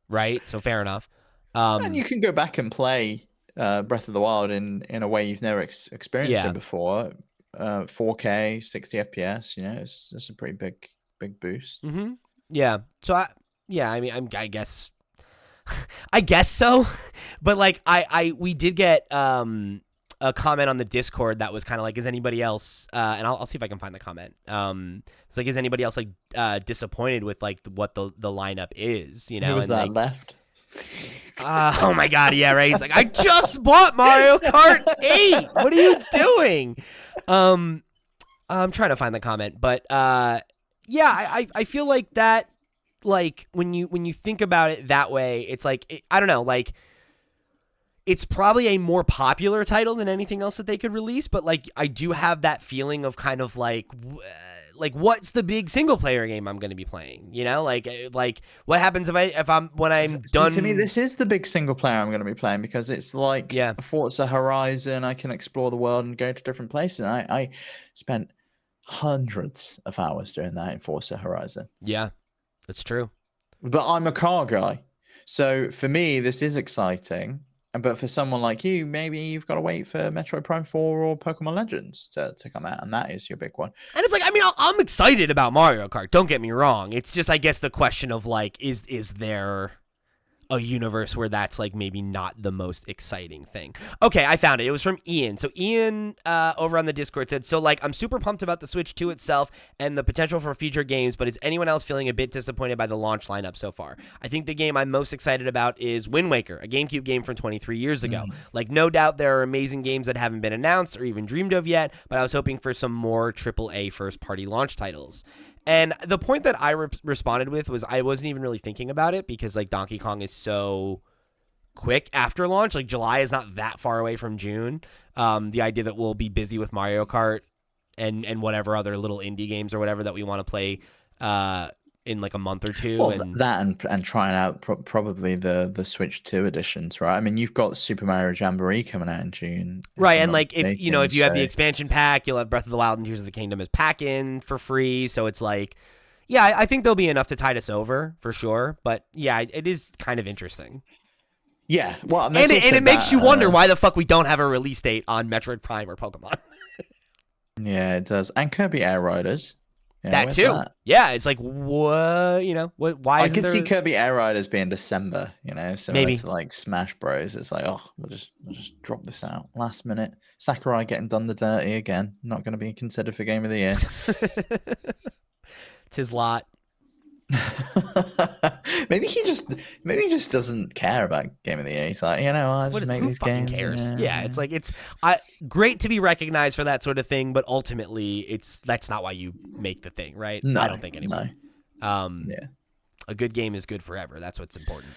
right? So fair enough. And you can go back and play Breath of the Wild in a way you've never experienced it before. 4K, 60 FPS, it's a pretty big boost. Mm-hmm. Yeah. So I guess I guess so. But like we did get a comment on the Discord that was kind of like, is anybody else and I'll see if I can find the comment. It's like, is anybody else like disappointed with like what the lineup is, Who was and, that like, left? Oh my god, yeah, right. He's like, I just bought Mario Kart 8. What are you doing? I'm trying to find the comment, but I feel like that, like when you think about it that way, it's like I don't know, like it's probably a more popular title than anything else that they could release, but like I do have that feeling of kind of like what's the big single player game I'm going to be playing? Like what happens when I'm done? To me, this is the big single player I'm going to be playing, because it's like Forza Horizon. I can explore the world and go to different places. And I spent hundreds of hours doing that in Forza Horizon. Yeah, that's true. But I'm a car guy, so for me, this is exciting. But for someone like you, maybe you've got to wait for Metroid Prime 4 or Pokemon Legends to come out, and that is your big one. And it's like, I mean, I'm excited about Mario Kart. Don't get me wrong. It's just, I guess, the question of like, is there a universe where that's like maybe not the most exciting thing? Okay, I found it. It was from Ian. So Ian over on the Discord said, so like, I'm super pumped about the Switch 2 itself and the potential for future games, but is anyone else feeling a bit disappointed by the launch lineup so far? I think the game I'm most excited about is Wind Waker, a GameCube game from 23 years ago. Like, no doubt there are amazing games that haven't been announced or even dreamed of yet, but I was hoping for some more AAA first-party launch titles. And the point that I responded with was I wasn't even really thinking about it, because like Donkey Kong is so quick after launch. Like July is not that far away from June. The idea that we'll be busy with Mario Kart and whatever other little indie games or whatever that we want to play in like a month or two. Well, and trying out probably the Switch 2 editions, right? I mean, you've got Super Mario Jamboree coming out in June, right? And like if you have the expansion pack, you'll have Breath of the Wild and Tears of the Kingdom as pack in for free. So it's like, Yeah, I think there'll be enough to tide us over for sure. But yeah, it is kind of interesting. Yeah, well, And it makes you wonder why the fuck we don't have a release date on Metroid Prime or Pokemon. Yeah, it does. And Kirby Air Riders. Yeah, That where's too. that? Yeah, it's like what why I isn't could there? see Kirby Air Riders being December, similar Maybe. to like Smash Bros. It's like, oh, we'll just drop this out last minute. Sakurai getting done the dirty again. Not going to be considered for Game of the Year. It's his lot. maybe he just doesn't care about Game of the Year. He's like, I just make Who these fucking games. cares? Yeah, it's like great to be recognized for that sort of thing, but ultimately that's not why you make the thing, right? No, I don't think anymore. No. Yeah. A good game is good forever. That's what's important.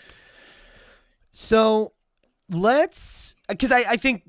So because I think,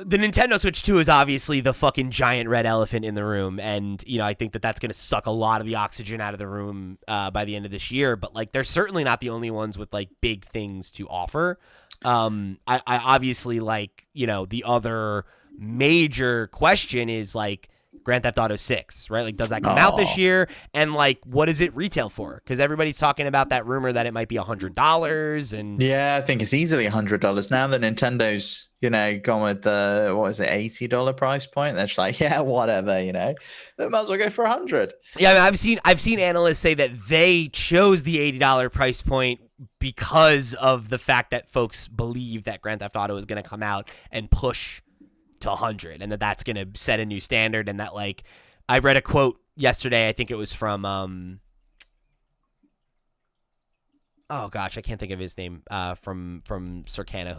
the Nintendo Switch 2 is obviously the fucking giant red elephant in the room. And, I think that that's going to suck a lot of the oxygen out of the room by the end of this year. But, like, they're certainly not the only ones with, like, big things to offer. I obviously, like, the other major question is, like, Grand Theft Auto 6, right? Like, does that come out this year? And, like, what is it retail for? Because everybody's talking about that rumor that it might be $100. And yeah, I think it's easily $100 now that Nintendo's, gone with the $80 price point. They're just like, yeah, whatever, they might as well go for 100. Yeah, I mean, I've seen analysts say that they chose the $80 price point because of the fact that folks believe that Grand Theft Auto is going to come out and push to 100, and that's going to set a new standard. And that, like, I read a quote yesterday, I think it was from oh gosh, I can't think of his name, from Circana,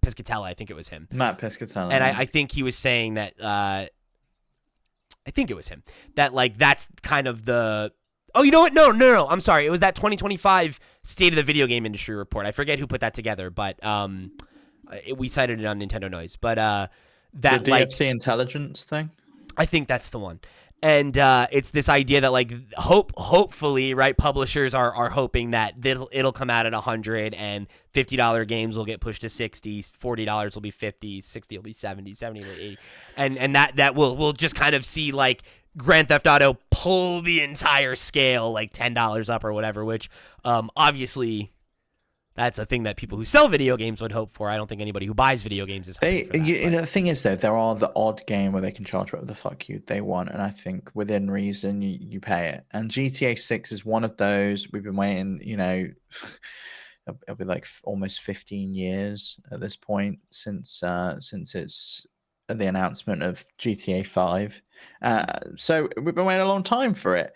Piscatella, I think it was him, Matt Piscatella. And I think he was saying that I think it was him, that, like, that's kind of the oh, you know what, no, I'm sorry, it was that 2025 State of the Video Game Industry report. I forget who put that together, but we cited it on Nintendo Noise, but that, the like, DFC intelligence thing. I think that's the one. And it's this idea that, like, hopefully, right, publishers are hoping that it'll come out at 100, and $50 games will get pushed to 60, $40 will be 50, 60 will be 70, 70 will be 80, and that we'll just kind of see, like, Grand Theft Auto pull the entire scale, like, $10 up or whatever, which obviously that's a thing that people who sell video games would hope for. I don't think anybody who buys video games is hoping for that. The thing is, though, there are the odd game where they can charge whatever the fuck they want, and I think within reason you pay it. And GTA 6 is one of those. We've been waiting, it'll be like almost 15 years at this point since it's the announcement of GTA 5. So we've been waiting a long time for it.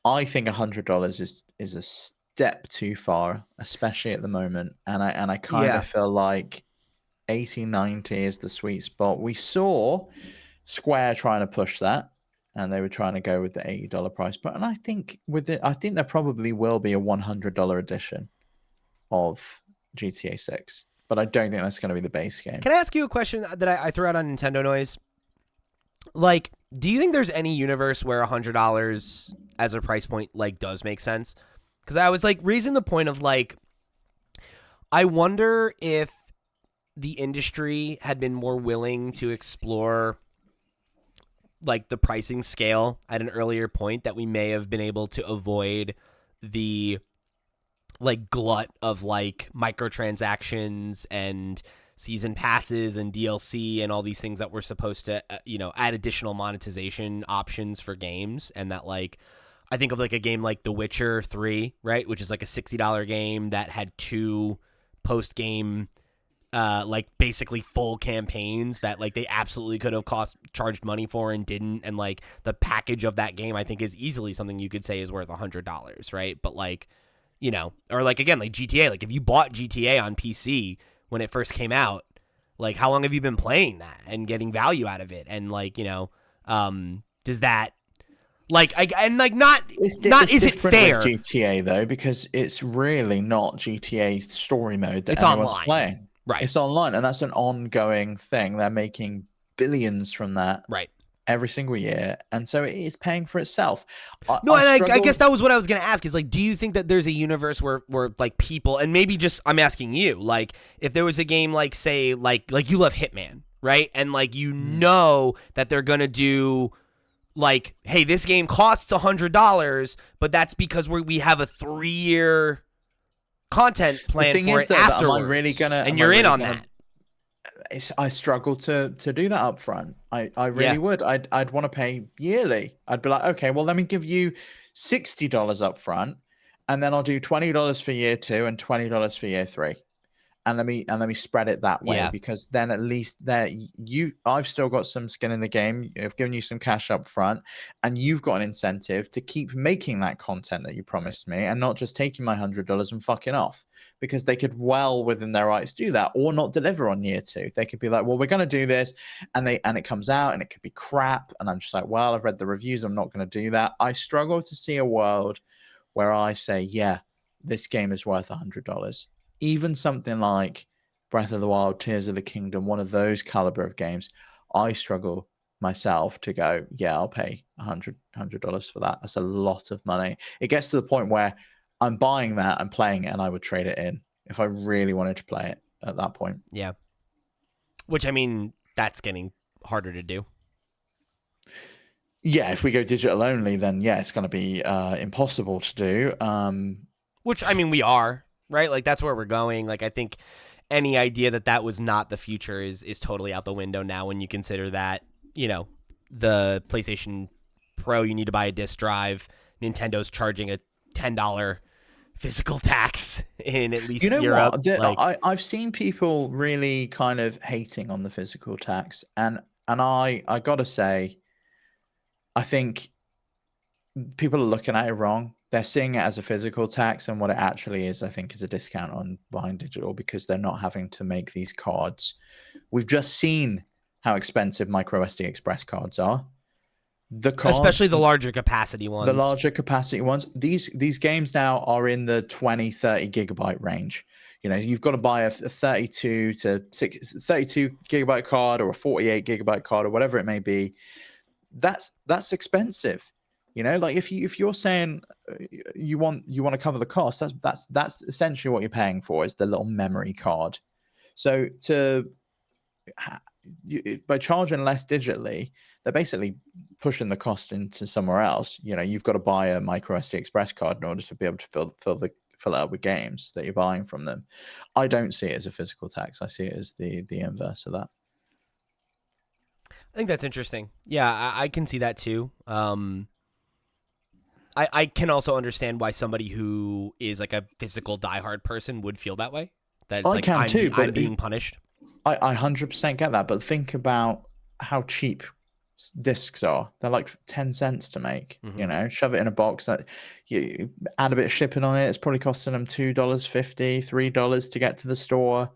I think $100 is a step too far, especially at the moment, and I kind of feel like 80, 90 is the sweet spot. We saw Square trying to push that, and they were trying to go with the $80 price point, and I think there probably will be a $100 edition of GTA 6, but I don't think that's going to be the base game. Can I ask you a question that I threw out on Nintendo Noise? Like, do you think there's any universe where $100 as a price point, like, does make sense? Because I was, like, raising the point of, like, I wonder if the industry had been more willing to explore, like, the pricing scale at an earlier point, that we may have been able to avoid the, like, glut of, like, microtransactions and season passes and DLC and all these things that were supposed to, add additional monetization options for games. And that, like, I think of, like, a game like The Witcher 3, right, which is, like, a $60 game that had 2 post-game, like, basically full campaigns that, like, they absolutely could have charged money for and didn't. And, like, the package of that game, I think, is easily something you could say is worth $100, right? But, like, or, like, again, like GTA, like, if you bought GTA on PC when it first came out, like, how long have you been playing that and getting value out of it? And, like, does that, like, not is it fair? With GTA, though, because it's really not GTA's story mode that it's anyone's online. Playing. Right. It's online, and that's an ongoing thing. They're making billions from that. Right. Every single year, and so it is paying for itself. I guess that was what I was going to ask, is, like, do you think that there's a universe where like, people, and maybe just, I'm asking you, like, if there was a game, like, say, like you love Hitman, right? And, like, know that they're going to do like, hey, this game costs $100, but that's because we have a 3-year content The plan thing for is it though, that afterwards, and you're in on that. I struggle to do that up front. I really Yeah, would. I'd want to pay yearly. I'd be like, okay, well, let me give you $60 up front, and then I'll do $20 for year 2 and $20 for year 3. And let me spread it that way, yeah. because then at least there I've still got some skin in the game. I've given you some cash up front, and you've got an incentive to keep making that content that you promised me, and not just taking my $100 and fucking off, because they could well within their rights do that, or not deliver on year 2. They could be like, well, we're going to do this, and it comes out and it could be crap, and I'm just like, well, I've read the reviews, I'm not going to do that. I struggle to see a world where I say, yeah, this game is worth $100. Even something like Breath of the Wild, Tears of the Kingdom, one of those caliber of games, I struggle myself to go, yeah, I'll pay $100 for that. That's a lot of money. It gets to the point where I'm buying that and playing it, and I would trade it in if I really wanted to play it at that point. Yeah. Which, I mean, that's getting harder to do. Yeah, if we go digital only, then yeah, it's going to be impossible to do. Which, I mean, we are, right? Like, that's where we're going. Like, I think any idea that was not the future is totally out the window now, when you consider that, you know, the PlayStation Pro, you need to buy a disc drive. Nintendo's charging a $10 physical tax in at least Europe. What? I've seen people really kind of hating on the physical tax, and I gotta say, I think people are looking at it wrong. They're seeing it as a physical tax, and what it actually is, I think, is a discount on buying digital, because they're not having to make these cards. We've just seen how expensive micro SD Express cards are. The cards, especially the larger capacity ones. The larger capacity ones. These games now are in the 20, 30 gigabyte range. You know, you've got to buy a 32 gigabyte card, or a 48 gigabyte card, or whatever it may be. That's expensive. You know, like if you're saying you want to cover the cost, that's essentially what you're paying for, is the little memory card. So by charging less digitally, they're basically pushing the cost into somewhere else. You know, you've got to buy a micro SD Express card in order to be able to fill it up with games that you're buying from them. I don't see it as a physical tax. I see it as the inverse of that. I think that's interesting. Yeah, I can see that too. I can also understand why somebody who is like a physical diehard person would feel that way. That it's like, I'm being punished. I 100% get that, but think about how cheap discs are. They're like 10 cents to make. Mm-hmm. You know, shove it in a box. That you add a bit of shipping on it, it's probably costing them $2.50, $3 to get to the store.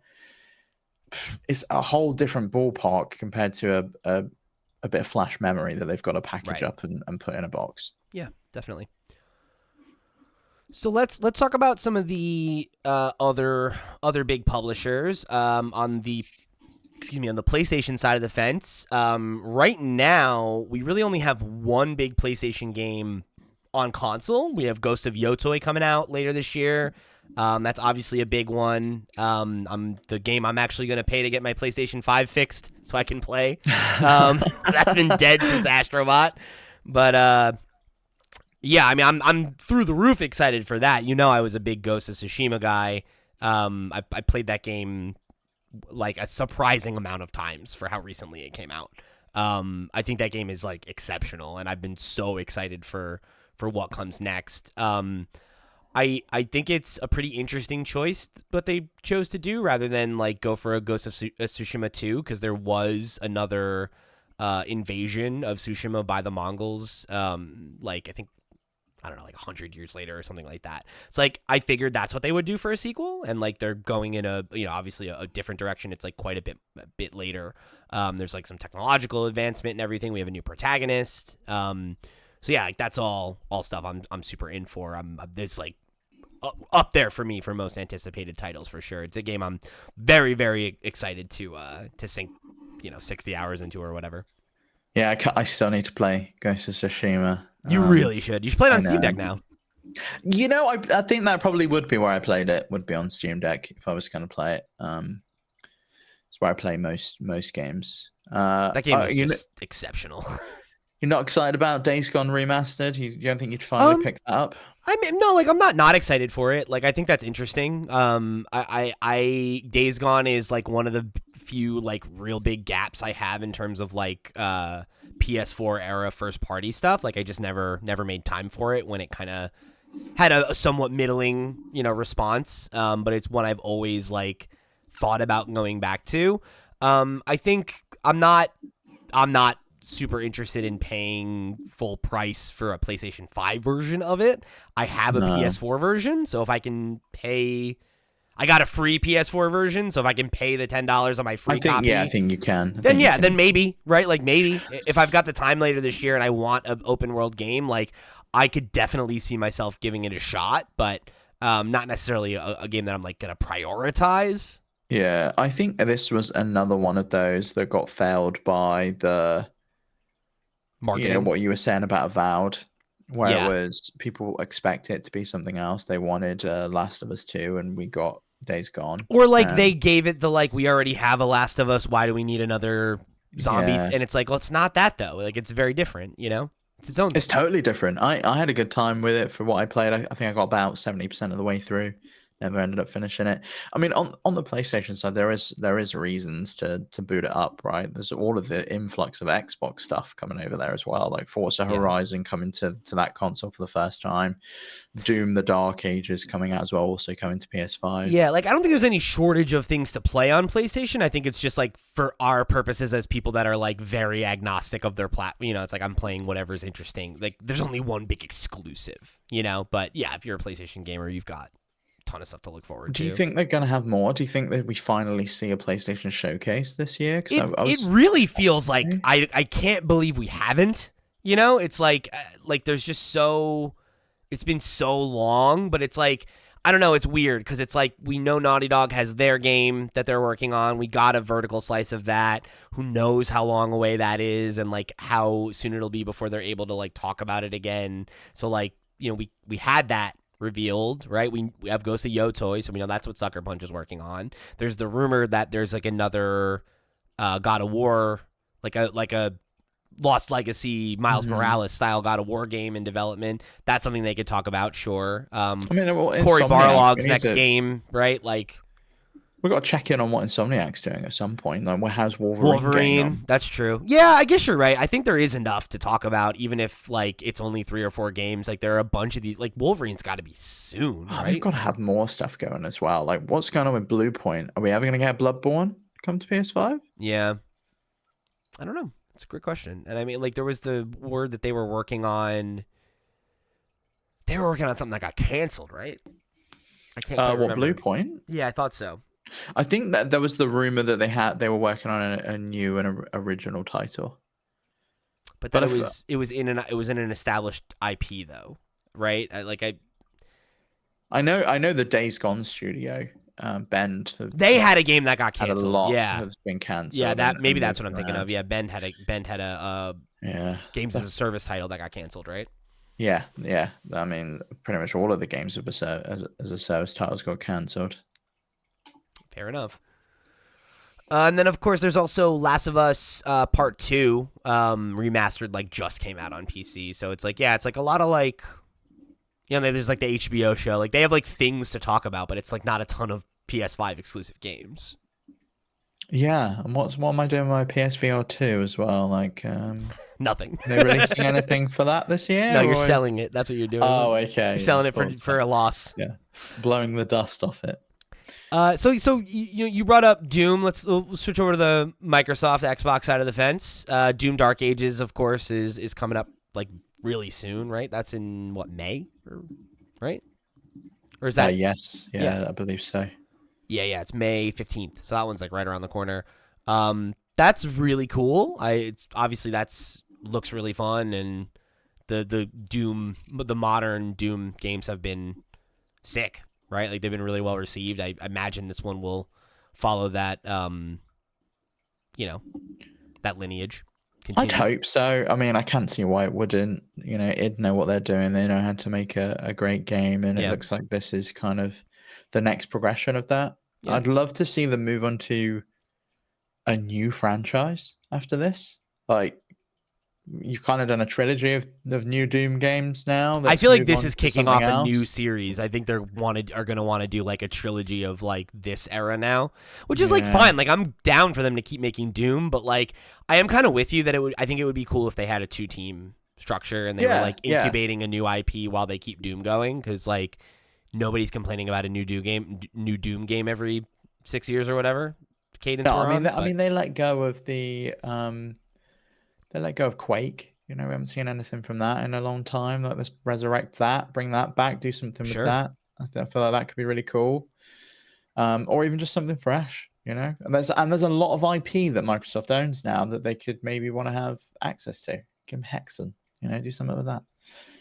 It's a whole different ballpark compared to a bit of flash memory that they've got to package up and put in a box. Yeah, definitely. So let's talk about some of the other big publishers on the PlayStation side of the fence. Right now, we really only have one big PlayStation game on console. We have Ghost of Yotoi coming out later this year. That's obviously a big one. The game I'm actually going to pay to get my PlayStation 5 fixed so I can play. That's been dead since Astrobot. But yeah, I mean, I'm through the roof excited for that. You know, I was a big Ghost of Tsushima guy. I played that game like a surprising amount of times for how recently it came out. I think that game is like exceptional, and I've been so excited for what comes next. I think it's a pretty interesting choice what they chose to do, rather than like go for a Ghost of Tsushima 2, because there was another invasion of Tsushima by the Mongols. Like I think, I don't know, like 100 years later or something like that. It's like, I figured that's what they would do for a sequel, and like they're going in a, you know, obviously a different direction. It's like quite a bit later. There's like some technological advancement and everything. We have a new protagonist. So yeah, like that's all stuff I'm super in for. This like up there for me for most anticipated titles for sure. It's a game I'm very, very excited to sink, 60 hours into or whatever. Yeah, I still need to play Ghost of Tsushima. You really should. You should play it on Steam Deck now. You know, I think that probably would be where I played it. Would be on Steam Deck if I was going to play it. It's where I play most games. That game is just exceptional. You're not excited about Days Gone remastered? You don't think you'd finally Um, pick that up? I mean, no, like I'm not excited for it. Like I think that's interesting. I Days Gone is like one of the few like real big gaps I have in terms of like PS4 era first party stuff. Like I just never made time for it when it kind of had a somewhat middling, response. But it's one I've always like thought about going back to. I think I'm not super interested in paying full price for a PlayStation 5 version of it. I have a No. PS4 version, so if I can pay I got a free PS4 version, so if I can pay the $10 on my free copy, I think you can. then maybe, right? Like maybe if I've got the time later this year and I want an open world game, like I could definitely see myself giving it a shot, but not necessarily a game that I'm like gonna prioritize. Yeah, I think this was another one of those that got failed by the, Marketing. what you were saying about Avowed, where it Yeah. was people expect it to be something else. They wanted Last of Us 2, and we got Days Gone. Or like they gave it the like we already have a Last of Us, why do we need another zombie? Yeah, And it's like, well, it's not that though. Like it's very different. It's its own it's thing. totally different. I had a good time with it for what I played. I think I got about 70% of the way through. Never ended up finishing it. I mean, on the PlayStation side, there is reasons to boot it up, right? There's all of the influx of Xbox stuff coming over there as well, like Forza Yeah. Horizon coming to that console for the first time. Doom: The Dark Ages coming out as well, also coming to PS5. Yeah, like I don't think there's any shortage of things to play on PlayStation. I think it's just like for our purposes as people that are like very agnostic of their it's like I'm playing whatever's interesting. Like there's only one big exclusive. But yeah, if you're a PlayStation gamer, you've got a ton of stuff to look forward Do to. you think they're going to have more? Do you think that we finally see a PlayStation showcase this year? Because It really feels like I can't believe we haven't. It's like there's just it's been so long, but it's like I don't know, it's weird because it's like we know Naughty Dog has their game that they're working on. We got a vertical slice of that. Who knows how long away that is and like how soon it'll be before they're able to like talk about it again. So like, we had that revealed, right? We have Ghost of Yotoi, so we know that's what Sucker Punch is working on. There's the rumor that there's like another God of War, like a Lost Legacy, Miles Morales style God of War game in development. That's something they could talk about, sure. I mean, well, Cory Insomniac, Barlog's next game, right? Like we've got to check in on what Insomniac's doing at some point. Like, how's Wolverine getting on? That's true. Yeah, I guess you're right. I think there is enough to talk about, even if like it's only 3 or 4 games. Like there are a bunch of these. Like Wolverine's got to be soon, right? They've got to have more stuff going as well. Like, what's going on with Blue Point? Are we ever going to get Bloodborne come to PS5? Yeah, I don't know. It's a great question. And I mean, like there was the word that they were working on. They were working on something that got canceled, right? I can't quite remember. What, Blue Point? Yeah, I thought so. I think that there was the rumor that they were working on a new and original title. But then it was in an established IP though, right? I know the Days Gone studio, Bend. They had a game that got Had a canceled. lot Yeah, has been canceled. yeah. That's what I'm moved thinking of. around. Yeah, Bend had a games as a service title that got canceled, right? Yeah. I mean, pretty much all of the games of as a service titles got cancelled. Fair enough. And then of course there's also Last of Us Part 2 remastered, like just came out on PC. So it's like, yeah, it's like a lot of like, there's like the HBO show. Like they have like things to talk about, but it's like not a ton of PS5 exclusive games. Yeah, and what am I doing with my PSVR 2 as well? Like, Nothing. are they releasing anything for that this year? No, you're selling it. That's what you're doing. Oh, okay. You're selling it for a loss. Yeah, blowing the dust off it. So you brought up Doom. We'll switch over to the Microsoft Xbox side of the fence. Doom Dark Ages, of course, is coming up like really soon, right? That's in what, May, right? Or is that? Yes, yeah, I believe so. Yeah, it's May 15th. So that one's like right around the corner. That's really cool. It's obviously looks really fun, and the modern Doom games have been sick, right? Like they've been really well received. I imagine this one will follow that that lineage. I'd hope so. I mean, I can't see why it wouldn't. Id know what they're doing. They know how to make a great game, and it looks like this is kind of the next progression of that. Yeah. I'd love to see them move on to a new franchise after this. Like, you've kind of done a trilogy of new Doom games now. I Let's feel like move this on is to kicking something off a new else. series. I think they're going to want to do like a trilogy of like this era now, which is like Yeah. fine. Like I'm down for them to keep making Doom, but like I am kind of with you that I think it would be cool if they had a 2-team structure and they were Yeah, like yeah. incubating a new IP while they keep Doom going, cuz like nobody's complaining about a new Doom game every 6 years or whatever cadence No, I we're mean, on, but they let go of they let go of Quake. We haven't seen anything from that in a long time. Like, let's resurrect that, bring that back, do something with sure. that. I feel like that could be really cool. Or even just something fresh. And there's a lot of IP that Microsoft owns now that they could maybe want to have access to. Give them Hexen, do something with that.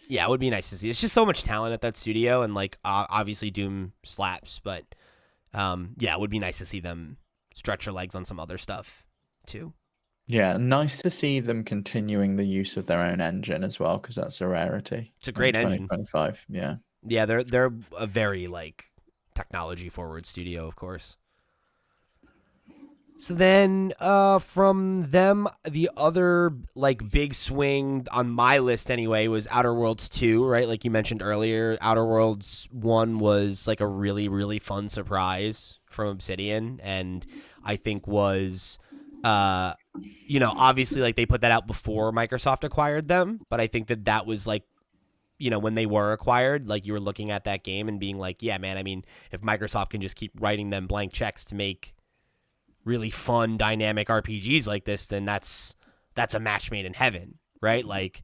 Yeah, it would be nice to see. It's just so much talent at that studio, and like obviously Doom slaps, but yeah, it would be nice to see them stretch their legs on some other stuff too. Yeah, nice to see them continuing the use of their own engine as well, because that's a rarity It's a in great engine. 2025. Yeah. Yeah, they're a very like technology forward studio, of course. So then, from them, the other like big swing on my list anyway was Outer Worlds 2, right? Like you mentioned earlier, Outer Worlds 1 was like a really really fun surprise from Obsidian, and I think was, obviously like they put that out before Microsoft acquired them, but I think that was like, when they were acquired, like you were looking at that game and being like, yeah, man, I mean, if Microsoft can just keep writing them blank checks to make really fun, dynamic RPGs like this, then that's a match made in heaven, right? Like,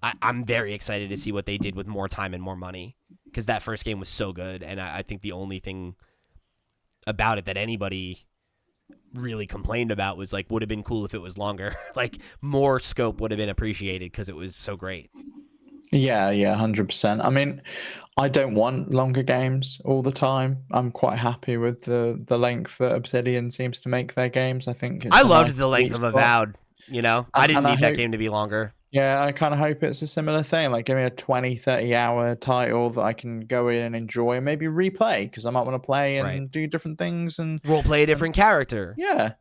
I'm very excited to see what they did with more time and more money, because that first game was so good, and I think the only thing about it that anybody really complained about was like, would have been cool if it was longer. Like, more scope would have been appreciated because it was so great. Yeah, yeah, 100%. I mean, I don't want longer games all the time. I'm quite happy with the length that Obsidian seems to make their games. I think I it's a loved nice the length sweet of spot. Avowed. I And didn't and I need that hope game to be longer. yeah, I kind of hope it's a similar thing. Like, give me a 20, 30 hour title that I can go in and enjoy and maybe replay, because I might want to play Right. and do different things Role play a and different character. yeah.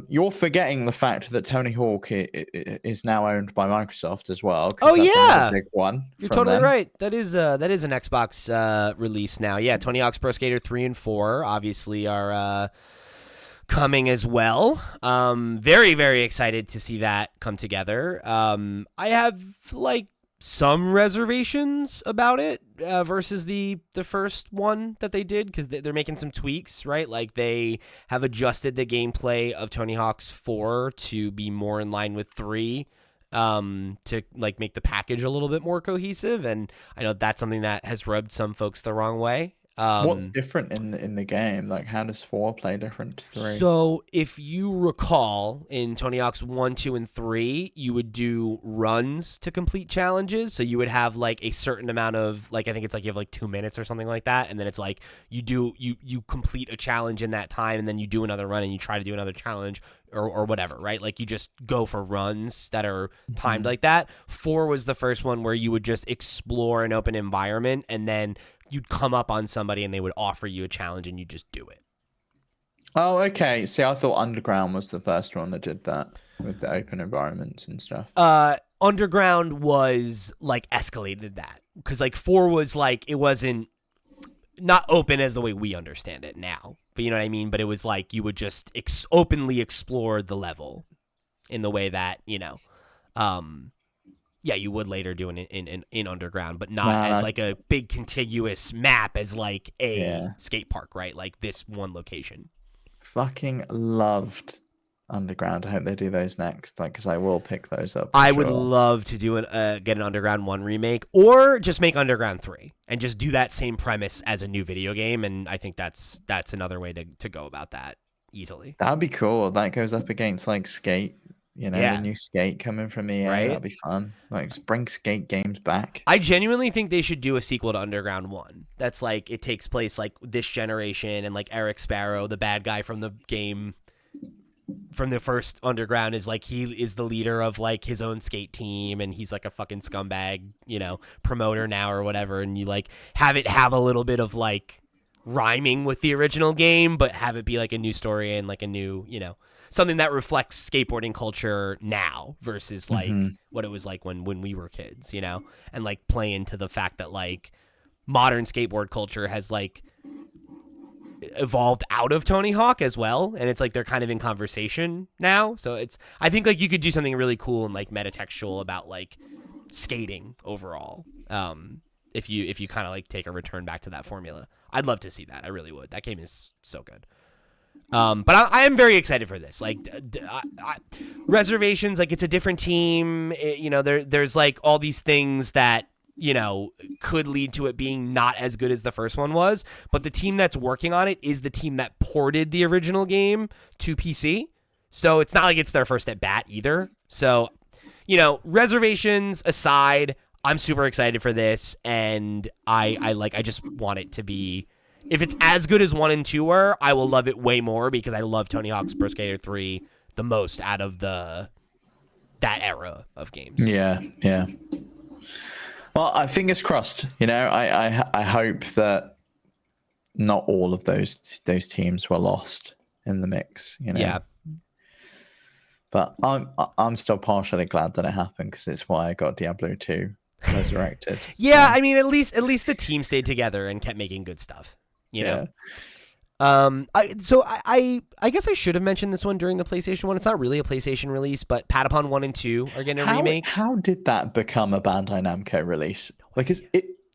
You're forgetting the fact that Tony Hawk is now owned by Microsoft as well, because Oh that's another yeah, big one you're from totally them. right. That is an Xbox release now. Yeah, Tony Hawk's Pro Skater 3 and 4 obviously are coming as well. Very very excited to see that come together. I have like some reservations about it versus the first one that they did, because they're making some tweaks, right? Like they have adjusted the gameplay of Tony Hawk's 4 to be more in line with 3, to like make the package a little bit more cohesive, and I know that's something that has rubbed some folks the wrong way. What's different in the game? Like, how does 4 play different to 3? So, if you recall, in Tony Hawk's 1, 2, and 3, you would do runs to complete challenges. So, you would have like a certain amount of, like, I think it's like you have like 2 minutes or something like that. And then it's like you complete a challenge in that time, and then you do another run and you try to do another challenge or whatever, right? Like, you just go for runs that are timed Mhm. like that. 4 was the first one where you would just explore an open environment, and then you'd come up on somebody and they would offer you a challenge and you just do it. Oh, okay. See, I thought Underground was the first one that did that with the open environments and stuff. Underground was like escalated that, because like 4 was like, it wasn't not open as the way we understand it now, but you know what I mean? But it was like you would just openly explore the level in the way that, um, yeah, you would later do in Underground, but not Man, as like a big contiguous map as like a yeah, skate park, right? Like this one location. fucking loved Underground. I hope they do those next, like, because I will pick those up for I would sure. love to do get an Underground 1 remake, or just make Underground 3 and just do that same premise as a new video game, and I think that's another way to go about that easily. That'd be cool. That goes up against like Skate, the Yeah, new Skate coming from EA. right? That'd be fun. Like, just bring Skate games back. I genuinely think they should do a sequel to Underground 1. That's like, it takes place like this generation, and like Eric Sparrow, the bad guy from the game, from the first Underground, is like, he is the leader of like his own skate team, and he's like a fucking scumbag, promoter now or whatever, and you like have it have a little bit of like rhyming with the original game, but have it be like a new story and like a new, something that reflects skateboarding culture now versus like what it was like when we were kids, you know, and like play into the fact that like modern skateboard culture has like evolved out of Tony Hawk as well, and it's like they're kind of in conversation now. So it's, I think like you could do something really cool and like metatextual about like skating overall. If you kind of like take a return back to that formula, I'd love to see that. I really would. That game is so good. But I am very excited for this. Like reservations, like it's a different team. You know, there's like all these things that, you know, could lead to it being not as good as the first one was. But the team that's working on it is the team that ported the original game to PC. So it's not like it's their first at bat either. So, you know, reservations aside, I'm super excited for this. And I just want it to be, if it's as good as 1 and 2 were, I will love it way more because I love Tony Hawk's Pro Skater 3 the most out of that era of games. Yeah. Well, fingers crossed. You know, I hope that not all of those teams were lost in the mix. You know. Yeah. But I'm still partially glad that it happened because it's why I got Diablo 2 resurrected. Yeah, I mean, at least the team stayed together and kept making good stuff. You know. I guess I should have mentioned this one during the PlayStation 1. It's not really a PlayStation release, but Patapon 1 and 2 are getting a remake. How did that become a Bandai Namco release? Like,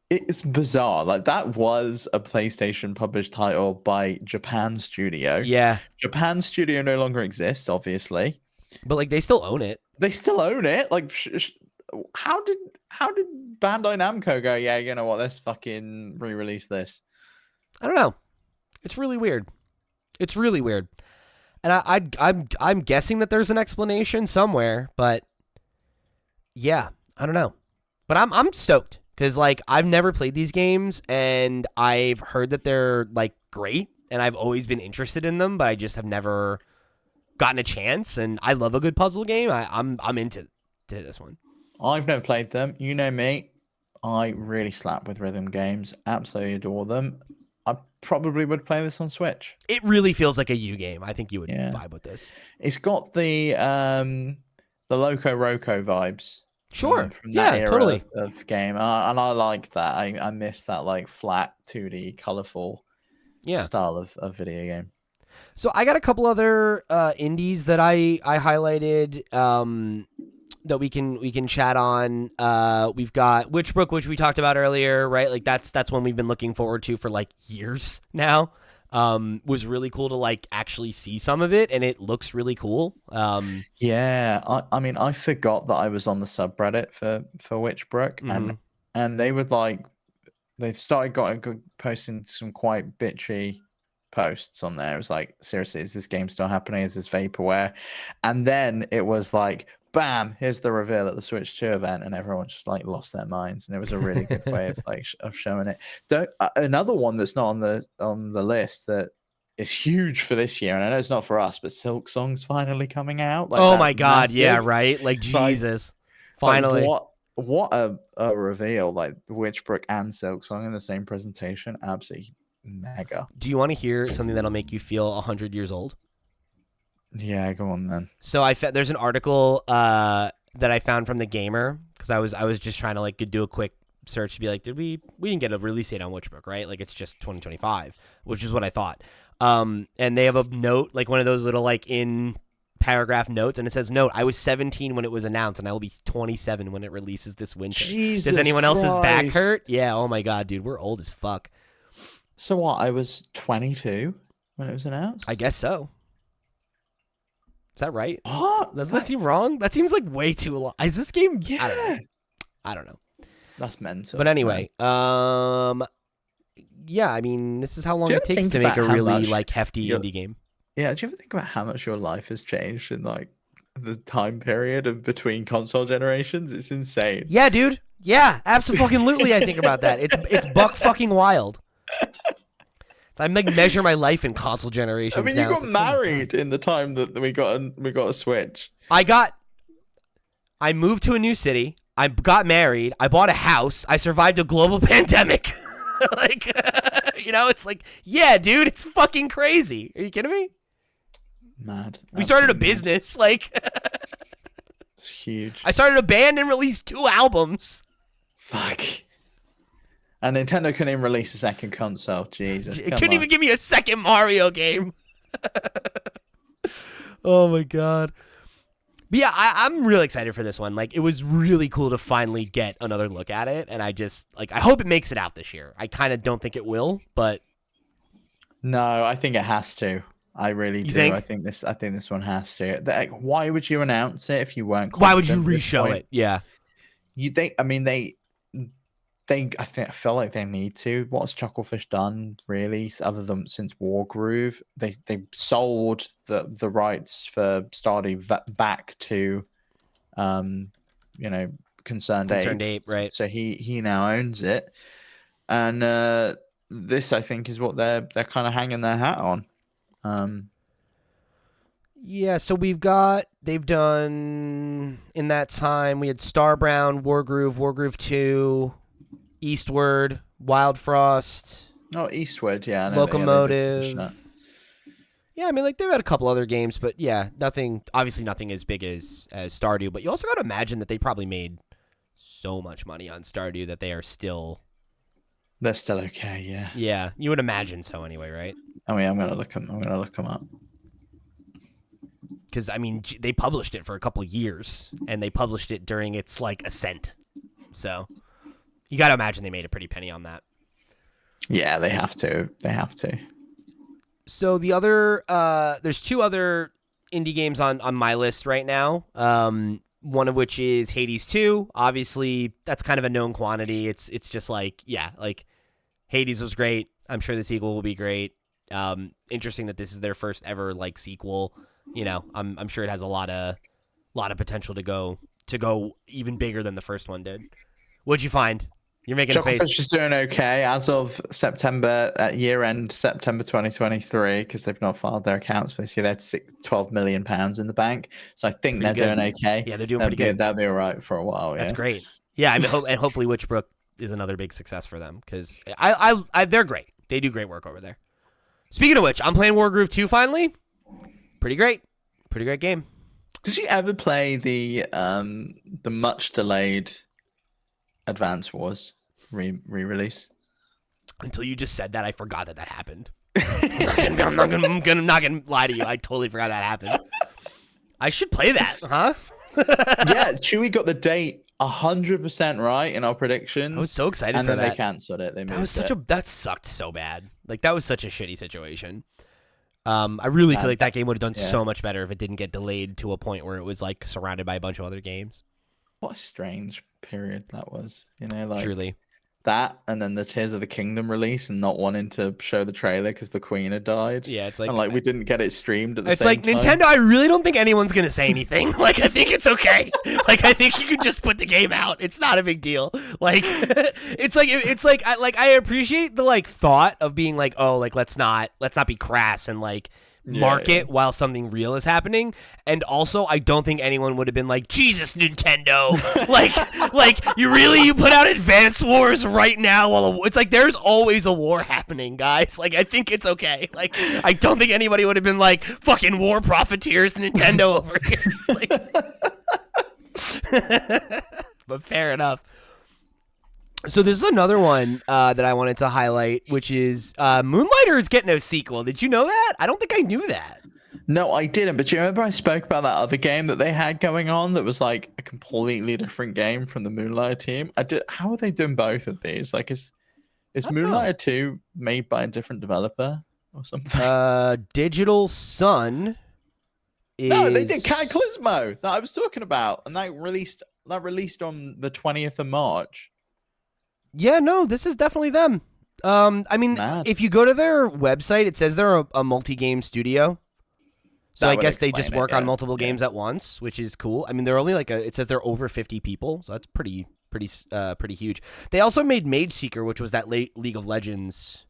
it's bizarre. Like, that was a PlayStation published title by Japan Studio. Yeah. Japan Studio no longer exists, obviously. But like, they still own it. They still own it. Like, how did Bandai Namco go, yeah, you know what, let's fucking re-release this? I don't know. It's really weird. And I'm guessing that there's an explanation somewhere, but yeah, I don't know. But I'm stoked because like I've never played these games and I've heard that they're like great and I've always been interested in them, but I just have never gotten a chance. And I love a good puzzle game. I'm into this one. I've never played them. You know me. I really slap with rhythm games. Absolutely adore them. I probably would play this on Switch. It really feels like a U game. I think you would vibe with this. It's got the Loco Roco vibes. Sure. From that era totally. of game. And I like that. I miss that like flat 2D colorful style of video game. So I got a couple other indies that I highlighted that we can chat on. We've got Witchbrook, which we talked about earlier, right? Like that's one we've been looking forward to for like years now. Was really cool to like actually see some of it, and it looks really cool. Yeah, I mean, I forgot that I was on the subreddit for Witchbrook, and they would like they've started posting some quite bitchy posts on there. It was like, seriously, is this game still happening? Is this vaporware? And then it was like, bam, here's the reveal at the Switch 2 event, and everyone just like lost their minds, and it was a really good way of like of showing it. Another one that's not on the list that is huge for this year, and I know it's not for us, but Silk Song's finally coming out. Like, oh my god, massive. Yeah, right? Like Jesus. Finally. Like, what a reveal, like Witchbrook and Silk Song in the same presentation. Absolutely mega. Do you want to hear something that'll make you feel 100 years old? Yeah, go on then. So there's an article that I found from The Gamer, because I was just trying to like do a quick search to be like, we didn't get a release date on Witchbrook, right? Like it's just 2025, which is what I thought. And they have a note, like one of those little like in paragraph notes, and it says, note, I was 17 when it was announced, and I will be 27 when it releases this winter. Jesus Does anyone Christ. else's back hurt? Yeah, oh my god, dude, we're old as fuck. So what, I was 22 when it was announced? I guess so. Is that right? What? Doesn't that seem wrong? That seems like way too long. Is this game? Yeah. I don't know. That's mental. But anyway, yeah, I mean, this is how long it takes to think make a about how really much like hefty indie game. Yeah, do you ever think about how much your life has changed in like the time period of between console generations? It's insane. Yeah, dude. Yeah, absolutely. I think about that. It's buck fucking wild. I measure my life in console generations. I mean, now. you got married in the time that we got a Switch. I moved to a new city. I got married. I bought a house. I survived a global pandemic. Like, you know, it's like, yeah, dude, it's fucking crazy. Are you kidding me? Mad. We started a Absolutely mad. business. Like, It's huge. I started a band and released 2 albums. Fuck. And Nintendo couldn't even release a second console. Jesus, It come couldn't on. even give me a second Mario game. Oh my god. But yeah, I'm really excited for this one. Like, it was really cool to finally get another look at it, and I hope it makes it out this year. I kind of don't think it will, but No, I think it has to. I really do. think? I think this one has to. Why would you announce it if you weren't why would you confident at this re-show point? it? Yeah. You think? I mean, I feel like they need to. What's Chucklefish done really, other than since Wargroove? They sold the rights for Stardew back to, Concerned Ape, right? So he now owns it, and this I think is what they're kind of hanging their hat on. Yeah, so they've done, in that time, we had Starbrown, Wargroove 2, Eastward, Wild Frost, Oh, Eastward, yeah. I know Locomotive. Yeah, I mean, like, they've had a couple other games, but yeah, obviously nothing as big as Stardew, but you also got to imagine that they probably made so much money on Stardew that they're still okay, yeah. Yeah, you would imagine so anyway, right? I mean, I'm gonna look them up. Because, I mean, they published it for a couple years, and they published it during its, like, ascent. So, you got to imagine they made a pretty penny on that. Yeah, they have to. So, there's 2 other indie games on my list right now. One of which is Hades 2. Obviously, that's kind of a known quantity. It's just like, yeah, like, Hades was great. I'm sure the sequel will be great. Interesting that this is their first ever, like, sequel. You know, I'm sure it has a lot of potential to go even bigger than the first one did. What'd you find? You're making a face. Chucklefish is doing okay as of September, year end September 2023, because they've not filed their accounts for this year. They had 12 million pounds in the bank, so I think Pretty they're good. doing okay. Yeah, they're doing pretty good. That'll be all right for a while. Yeah. That's great. Yeah, I mean, and hopefully Witchbrook is another big success for them, because they're great. They do great work over there. Speaking of which, I'm playing Wargroove 2 finally. Pretty great game. Did you ever play the much delayed Advance Wars re-release? Until you just said that, I forgot that happened. I'm not gonna lie to you. I totally forgot that happened. I should play that, huh? Yeah, Chewy got the date 100% right in our predictions. I was so excited and for then that. they canceled it. They moved that sucked so bad. Like, that was such a shitty situation. I really feel like that game would have done so much better if it didn't get delayed to a point where it was, like, surrounded by a bunch of other games. What a strange period that was, like Truly. That, and then the Tears of the Kingdom release, and not wanting to show the trailer because the Queen had died. Yeah, it's like, and like we didn't get it streamed at the same time. It's like, Nintendo, I really don't think anyone's gonna say anything. Like, I think it's okay. Like, I think you can just put the game out. It's not a big deal. Like, I appreciate the, like, thought of being like, oh, like, let's not be crass and, like, market while something real is happening. And also, I don't think anyone would have been like, Jesus, Nintendo, like you put out Advance Wars right now while it's like, there's always a war happening, guys. Like, I think it's okay. Like, I don't think anybody would have been like, fucking war profiteers, Nintendo over here. Like, but fair enough. So this is another one that I wanted to highlight, which is Moonlighter is getting a sequel. Did you know that? I don't think I knew that. No, I didn't. But you remember I spoke about that other game that they had going on that was like a completely different game from the Moonlighter team? How are they doing both of these? Like, is Moonlighter 2 made by a different developer or something? Digital Sun is... No, they did Cataclysmo that I was talking about, and that released on the 20th of March. Yeah, no, this is definitely them. I mean, if you go to their website, it says they're a multi-game studio. So I guess they just work on multiple games at once, which is cool. I mean, they're only it says they're over 50 people, so that's pretty huge. They also made Mage Seeker, which was that League of Legends.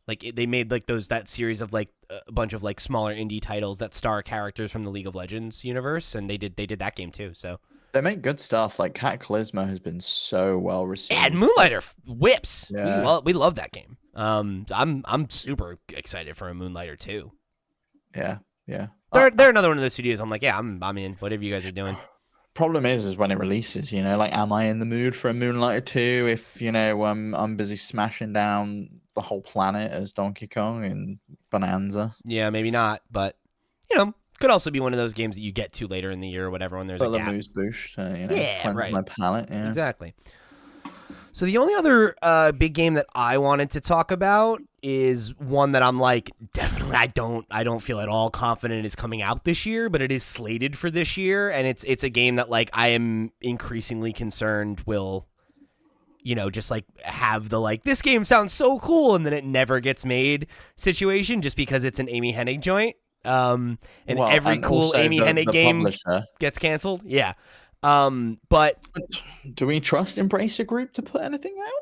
Like, they made like that series of like a bunch of like smaller indie titles that star characters from the League of Legends universe, and they did that game too. So they make good stuff. Like Cataclysmo has been so well received. Yeah, and Moonlighter whips. Yeah. We love that game. I'm super excited for a Moonlighter too. Yeah. Yeah. They're another one of those studios. I'm like, yeah, I'm in. Whatever you guys are doing. Problem is when it releases, like, am I in the mood for a Moonlighter 2 if, I'm busy smashing down the whole planet as Donkey Kong and Bonanza? Yeah, maybe not, but could also be one of those games that you get to later in the year or whatever when there's a Put the gap. moose boosh to, Yeah, cleanse right. my palate. Yeah. Exactly. So the only other big game that I wanted to talk about is one that I'm like, definitely I don't feel at all confident is coming out this year, but it is slated for this year, and it's a game that like I am increasingly concerned will just like have the like, this game sounds so cool and then it never gets made situation just because it's an Amy Hennig joint. And every cool Amy Hennig game gets canceled. Yeah. But do we trust Embracer Group to put anything out?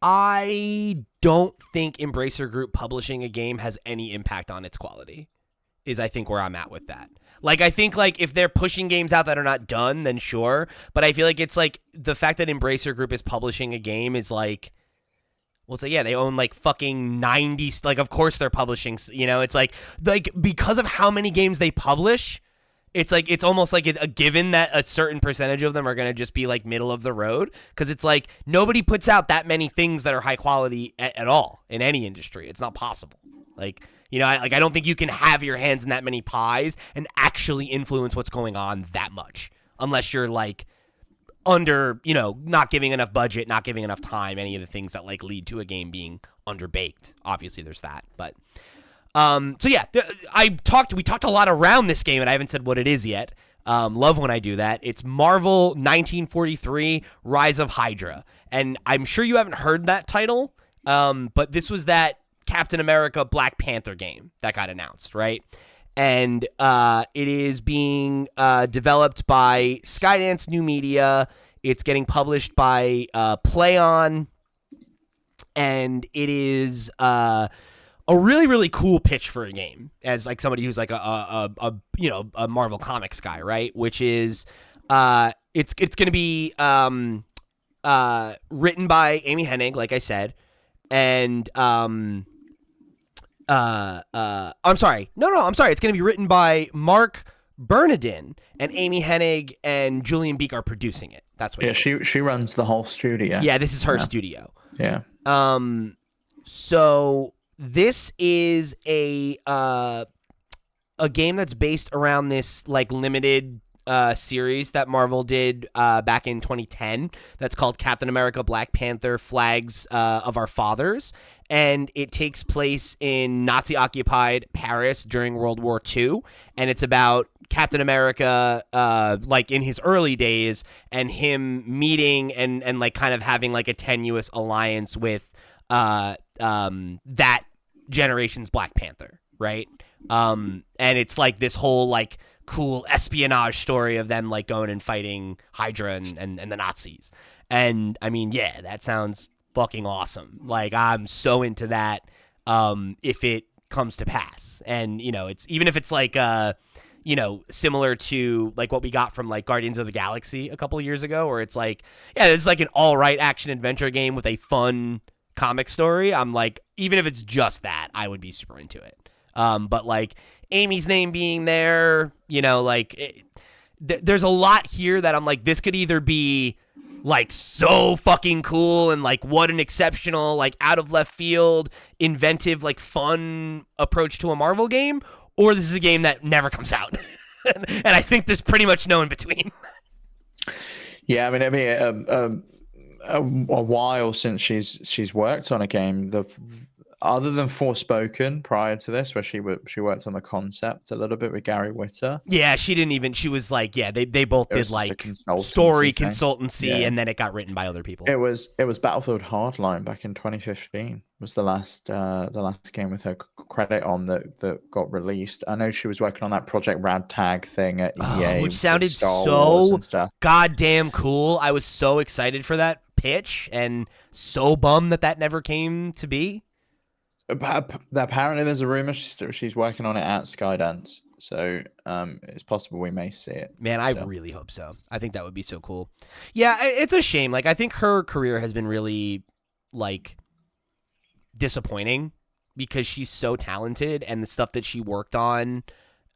I don't think Embracer Group publishing a game has any impact on its quality, is I think where I'm at with that. Like, I think like if they're pushing games out that are not done, then sure. But I feel like it's like the fact that Embracer Group is publishing a game is like, well, it's like, yeah, they own like fucking 90, like of course they're publishing, it's like because of how many games they publish, it's like it's almost like a given that a certain percentage of them are going to just be like middle of the road, because it's like nobody puts out that many things that are high quality at all in any industry. It's not possible. Like, I don't think you can have your hands in that many pies and actually influence what's going on that much unless you're like under, not giving enough budget, not giving enough time, any of the things that like lead to a game being underbaked. Obviously there's that, but so yeah, we talked a lot around this game and I haven't said what it is yet. Love when I do that. It's Marvel 1943 Rise of Hydra. And I'm sure you haven't heard that title, but this was that Captain America Black Panther game that got announced, right? And it is being developed by Skydance New Media. It's getting published by PlayOn, and it is a really, really cool pitch for a game as like somebody who's like a Marvel Comics guy, right? Which is it's going to be written by Amy Hennig, like I said, and I'm sorry. I'm sorry. It's going to be written by Mark Bernardin, and Amy Hennig and Julian Beek are producing it. That's what. Yeah, she runs the whole studio. Yeah, this is her studio. Yeah. So this is a game that's based around this like limited series that Marvel did back in 2010 that's called Captain America Black Panther Flags of Our Fathers, and it takes place in Nazi-occupied Paris during World War II, and it's about Captain America like in his early days and him meeting and like kind of having like a tenuous alliance with that generation's Black Panther, right? And it's like this whole like cool espionage story of them like going and fighting Hydra and the Nazis. And I mean, yeah, that sounds fucking awesome. Like, I'm so into that if it comes to pass. And, it's even if it's like similar to like what we got from like Guardians of the Galaxy a couple of years ago, where it's like, yeah, this is like an all right action adventure game with a fun comic story. I'm like, even if it's just that, I would be super into it. But like Amy's name being there, there's a lot here that I'm like, this could either be like so fucking cool and like what an exceptional, like out of left field, inventive, like fun approach to a Marvel game, or this is a game that never comes out. And I think there's pretty much no in between. Yeah, I mean, a while since she's worked on a game. Other than Forspoken prior to this, where she worked on the concept a little bit with Gary Whitta. Yeah, she didn't even. She was like, yeah, they both did like story consultancy, and then it got written by other people. It was Battlefield Hardline back in 2015 was the last game with her credit on that got released. I know she was working on that Project Radtag thing at EA, which sounded so goddamn cool. I was so excited for that pitch, and so bummed that never came to be. Apparently, there's a rumor she's working on it at Skydance, so it's possible we may see it. Man, I really hope so. I think that would be so cool. Yeah, it's a shame. Like, I think her career has been really like disappointing because she's so talented, and the stuff that she worked on,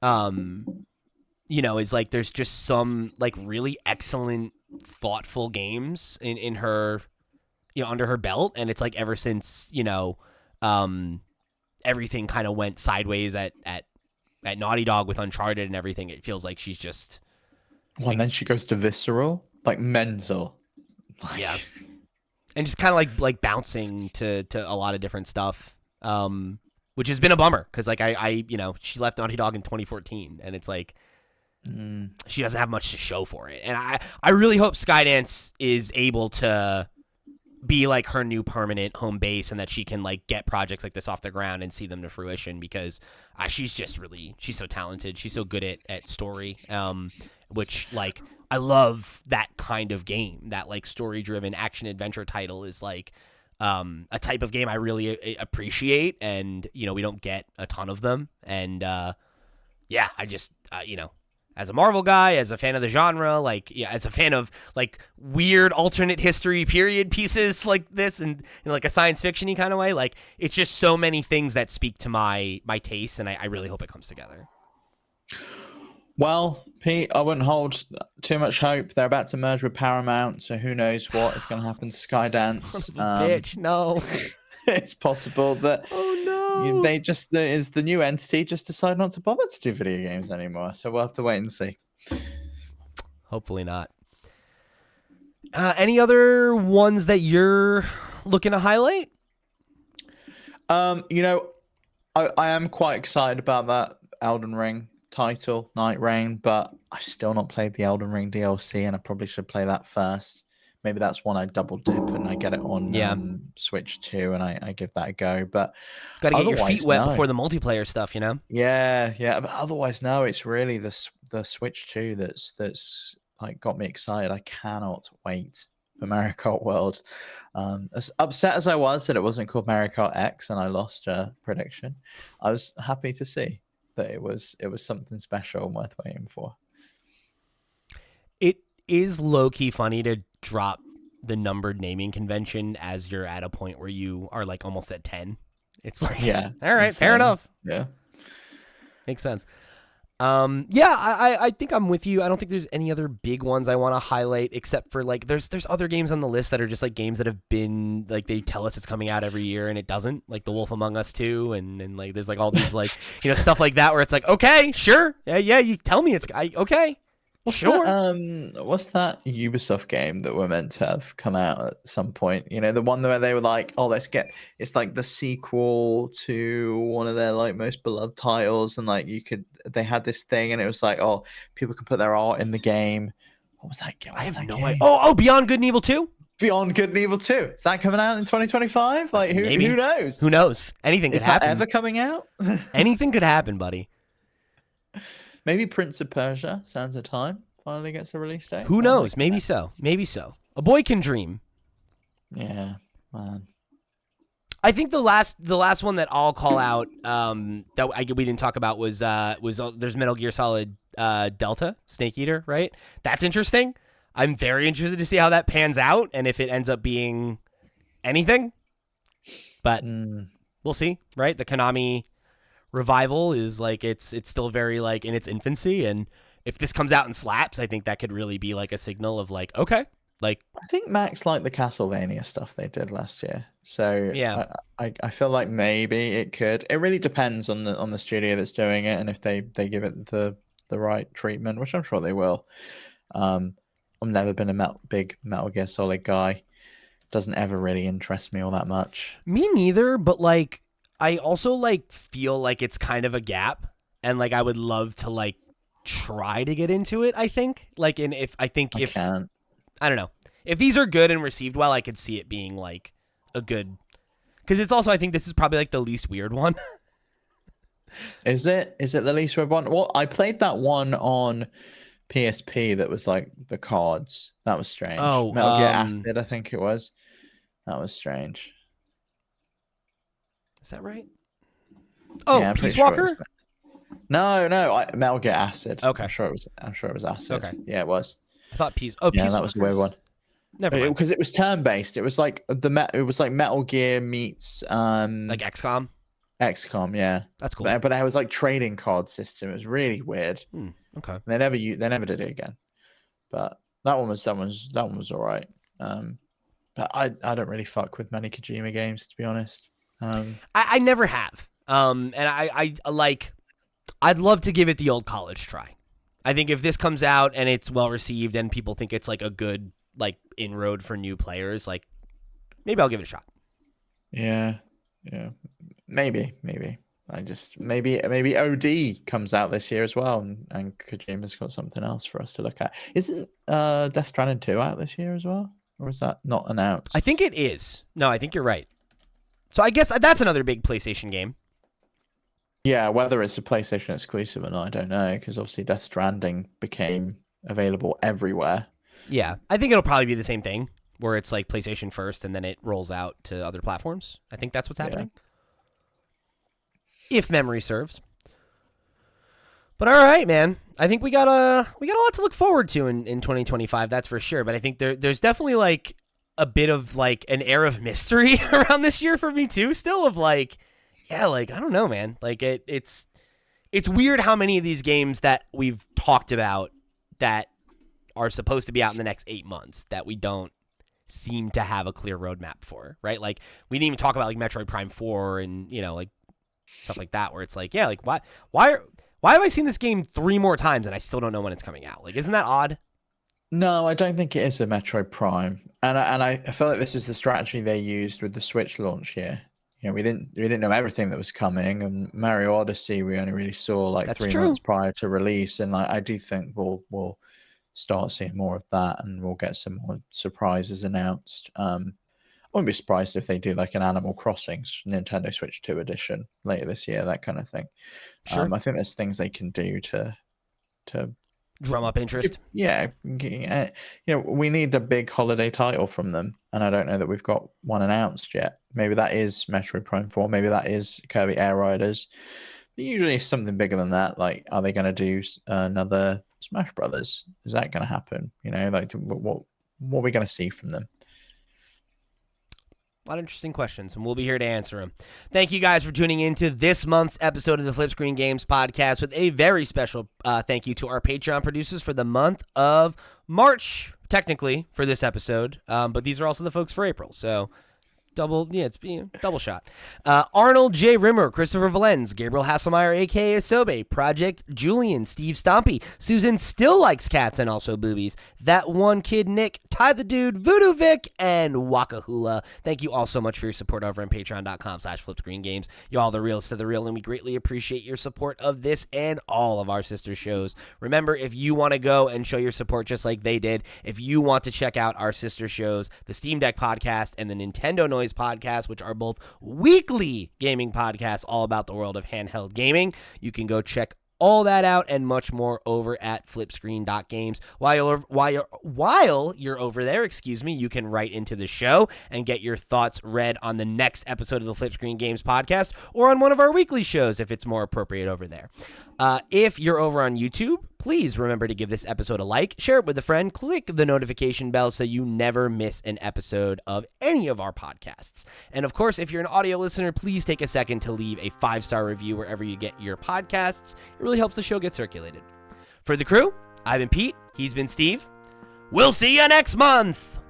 is like there's just some like really excellent, thoughtful games in her, under her belt, and it's like ever since everything kind of went sideways at Naughty Dog with Uncharted and everything, it feels like she's just and then she goes to Visceral, like mental. Yeah. And just kind of like bouncing to a lot of different stuff, which has been a bummer because like I she left Naughty Dog in 2014, and it's like she doesn't have much to show for it. And I really hope Skydance is able to be like her new permanent home base, and that she can like get projects like this off the ground and see them to fruition, because she's so talented. She's so good at story, which like I love that kind of game. That like story driven action adventure title is like a type of game I really appreciate, and we don't get a ton of them. And I just as a Marvel guy, as a fan of the genre, as a fan of like weird alternate history period pieces like this, and in like a science fiction-y kind of way, like it's just so many things that speak to my taste, and I really hope it comes together. Well, Pete, I wouldn't hold too much hope. They're about to merge with Paramount, so who knows what is going to happen to Skydance. Bitch, no. It's possible that they is the new entity just decide not to bother to do video games anymore. So we'll have to wait and see. Hopefully not. Any other ones that you're looking to highlight? I am quite excited about that Elden Ring title, Night Rain, but I've still not played the Elden Ring DLC, and I probably should play that first. Maybe that's one I double dip and I get it on Switch 2 and I give that a go. But got to get your feet wet before the multiplayer stuff, Yeah. But otherwise, no, it's really the Switch 2 that's like got me excited. I cannot wait for Mario Kart World. As upset as I was that it wasn't called Mario Kart X and I lost a prediction, I was happy to see that it was something special and worth waiting for. It is low-key funny to drop the numbered naming convention as you're at a point where you are like almost at 10. It's like, all right, insane. Fair enough. Yeah. Makes sense. I think I'm with you. I don't think there's any other big ones I want to highlight, except for like there's other games on the list that are just like games that have been like, they tell us it's coming out every year and it doesn't, like The Wolf Among Us 2, and like there's like all these like stuff like that where it's like, okay, sure, yeah, you tell me it's okay. What's that Ubisoft game that were meant to have come out at some point? The one where they were like, oh, it's like the sequel to one of their like most beloved titles, and like they had this thing, and it was like, oh, people can put their art in the game. What was that game? I have no idea. Oh, Beyond Good and Evil 2? Beyond Good and Evil 2. Is that coming out in 2025? Like, who knows? Who knows? Anything could happen. Is that ever coming out? Anything could happen, buddy. Maybe Prince of Persia, Sands of Time, finally gets a release date. Who knows? Maybe so. A boy can dream. Yeah, man. I think the last one that I'll call out that we didn't talk about was there's Metal Gear Solid Delta, Snake Eater, right? That's interesting. I'm very interested to see how that pans out and if it ends up being anything. But we'll see, right? The Konami revival is like it's still very like in its infancy, and if this comes out and slaps, I think that could really be like a signal of like, okay, like I think Max liked the Castlevania stuff they did last year, so yeah, I feel like maybe it could. It really depends on the studio that's doing it, and if they give it the right treatment, which I'm sure they will. I've never been a big Metal Gear Solid guy. Doesn't ever really interest me all that much. Me neither, but like I also like feel like it's kind of a gap, and like I would love to like try to get into it. I think like, and if I don't know, if these are good and received well, I could see it being like a good, because it's also, I think this is probably like the least weird one. Is it the least weird one? Well, I played that one on PSP that was like the cards. That was strange. Oh, Metal Gear Acid, I think it was. That was strange. Is that right? Oh, yeah, Peace Walker? Sure no, Metal Gear Acid. Okay, I'm sure it was Acid. Okay, yeah, it was. I thought Peace. Oh, yeah, Peace that was a weird one. Never mind. Because it was turn based. It was like Metal Gear meets like XCOM. XCOM, yeah. That's cool. But it was like trading card system. It was really weird. Okay. They never did it again. But that one was all right. But I don't really fuck with many Kojima games, to be honest. I never have. And I like, I'd love to give it the old college try. I think if this comes out and it's well received and people think it's like a good like inroad for new players, like maybe I'll give it a shot. Yeah. Maybe. I just maybe OD comes out this year as well, and Kojima's got something else for us to look at. Isn't Death Stranding 2 out this year as well? Or is that not announced? I think it is. No, I think you're right. So I guess that's another big PlayStation game. Yeah, whether it's a PlayStation exclusive or not, I don't know, because obviously Death Stranding became available everywhere. Yeah, I think it'll probably be the same thing, where it's like PlayStation first and then it rolls out to other platforms. I think that's what's happening. If memory serves. But all right, man. I think we got a lot to look forward to in 2025, that's for sure. But I think there's definitely like a bit of like an air of mystery around this year for me too, still, of like, yeah, like I don't know, man. Like it's weird how many of these games that we've talked about that are supposed to be out in the next 8 months that we don't seem to have a clear roadmap for, right? Like we didn't even talk about like Metroid Prime 4 and, you know, like stuff like that, where it's like, yeah, like why have I seen this game 3 more times and I still don't know when it's coming out? Like, isn't that odd? No, I don't think it is a Metroid Prime, and I feel like this is the strategy they used with the Switch launch here. You know, we didn't know everything that was coming, and Mario Odyssey we only really saw like That's 3 true. months prior to release, and like I do think we'll start seeing more of that, and we'll get some more surprises announced. I wouldn't be surprised if they do like an Animal Crossing Nintendo Switch 2 edition later this year, that kind of thing. Sure. I think there's things they can do to Drum up interest. Yeah, we need a big holiday title from them, and I don't know that we've got one announced yet. Maybe that is Metroid Prime 4, maybe that is Kirby Air Riders. But usually it's something bigger than that. Like, are they going to do another Smash Brothers? Is that going to happen? You know, like what are we going to see from them? A lot of interesting questions, and we'll be here to answer them. Thank you guys for tuning into this month's episode of the FlipScreen Games podcast, with a very special thank you to our Patreon producers for the month of March, technically, for this episode. But these are also the folks for April, so it's double shot. Arnold J. Rimmer, Christopher Valenz, Gabriel Hasselmeyer, a.k.a. Sobe, Project Julian, Steve Stompy, Susan Still Likes Cats and Also Boobies, That One Kid Nick, Ty the Dude, Voodoo Vic, and Waka Hula. Thank you all so much for your support over on patreon.com/FlipScreenGames. You all the realest of the real, and we greatly appreciate your support of this and all of our sister shows. Remember, if you want to go and show your support just like they did, if you want to check out our sister shows, the Steam Deck podcast and the Nintendo Noise podcast, which are both weekly gaming podcasts all about the world of handheld gaming, you can go check all that out and much more over at flipscreen.games. While you're over there, you can write into the show and get your thoughts read on the next episode of the FlipScreen Games podcast, or on one of our weekly shows if it's more appropriate over there. If you're over on YouTube, please remember to give this episode a like, share it with a friend, click the notification bell so you never miss an episode of any of our podcasts. And of course, if you're an audio listener, please take a second to leave a 5-star review wherever you get your podcasts. It really helps the show get circulated. For the crew, I've been Pete, he's been Steve. We'll see you next month!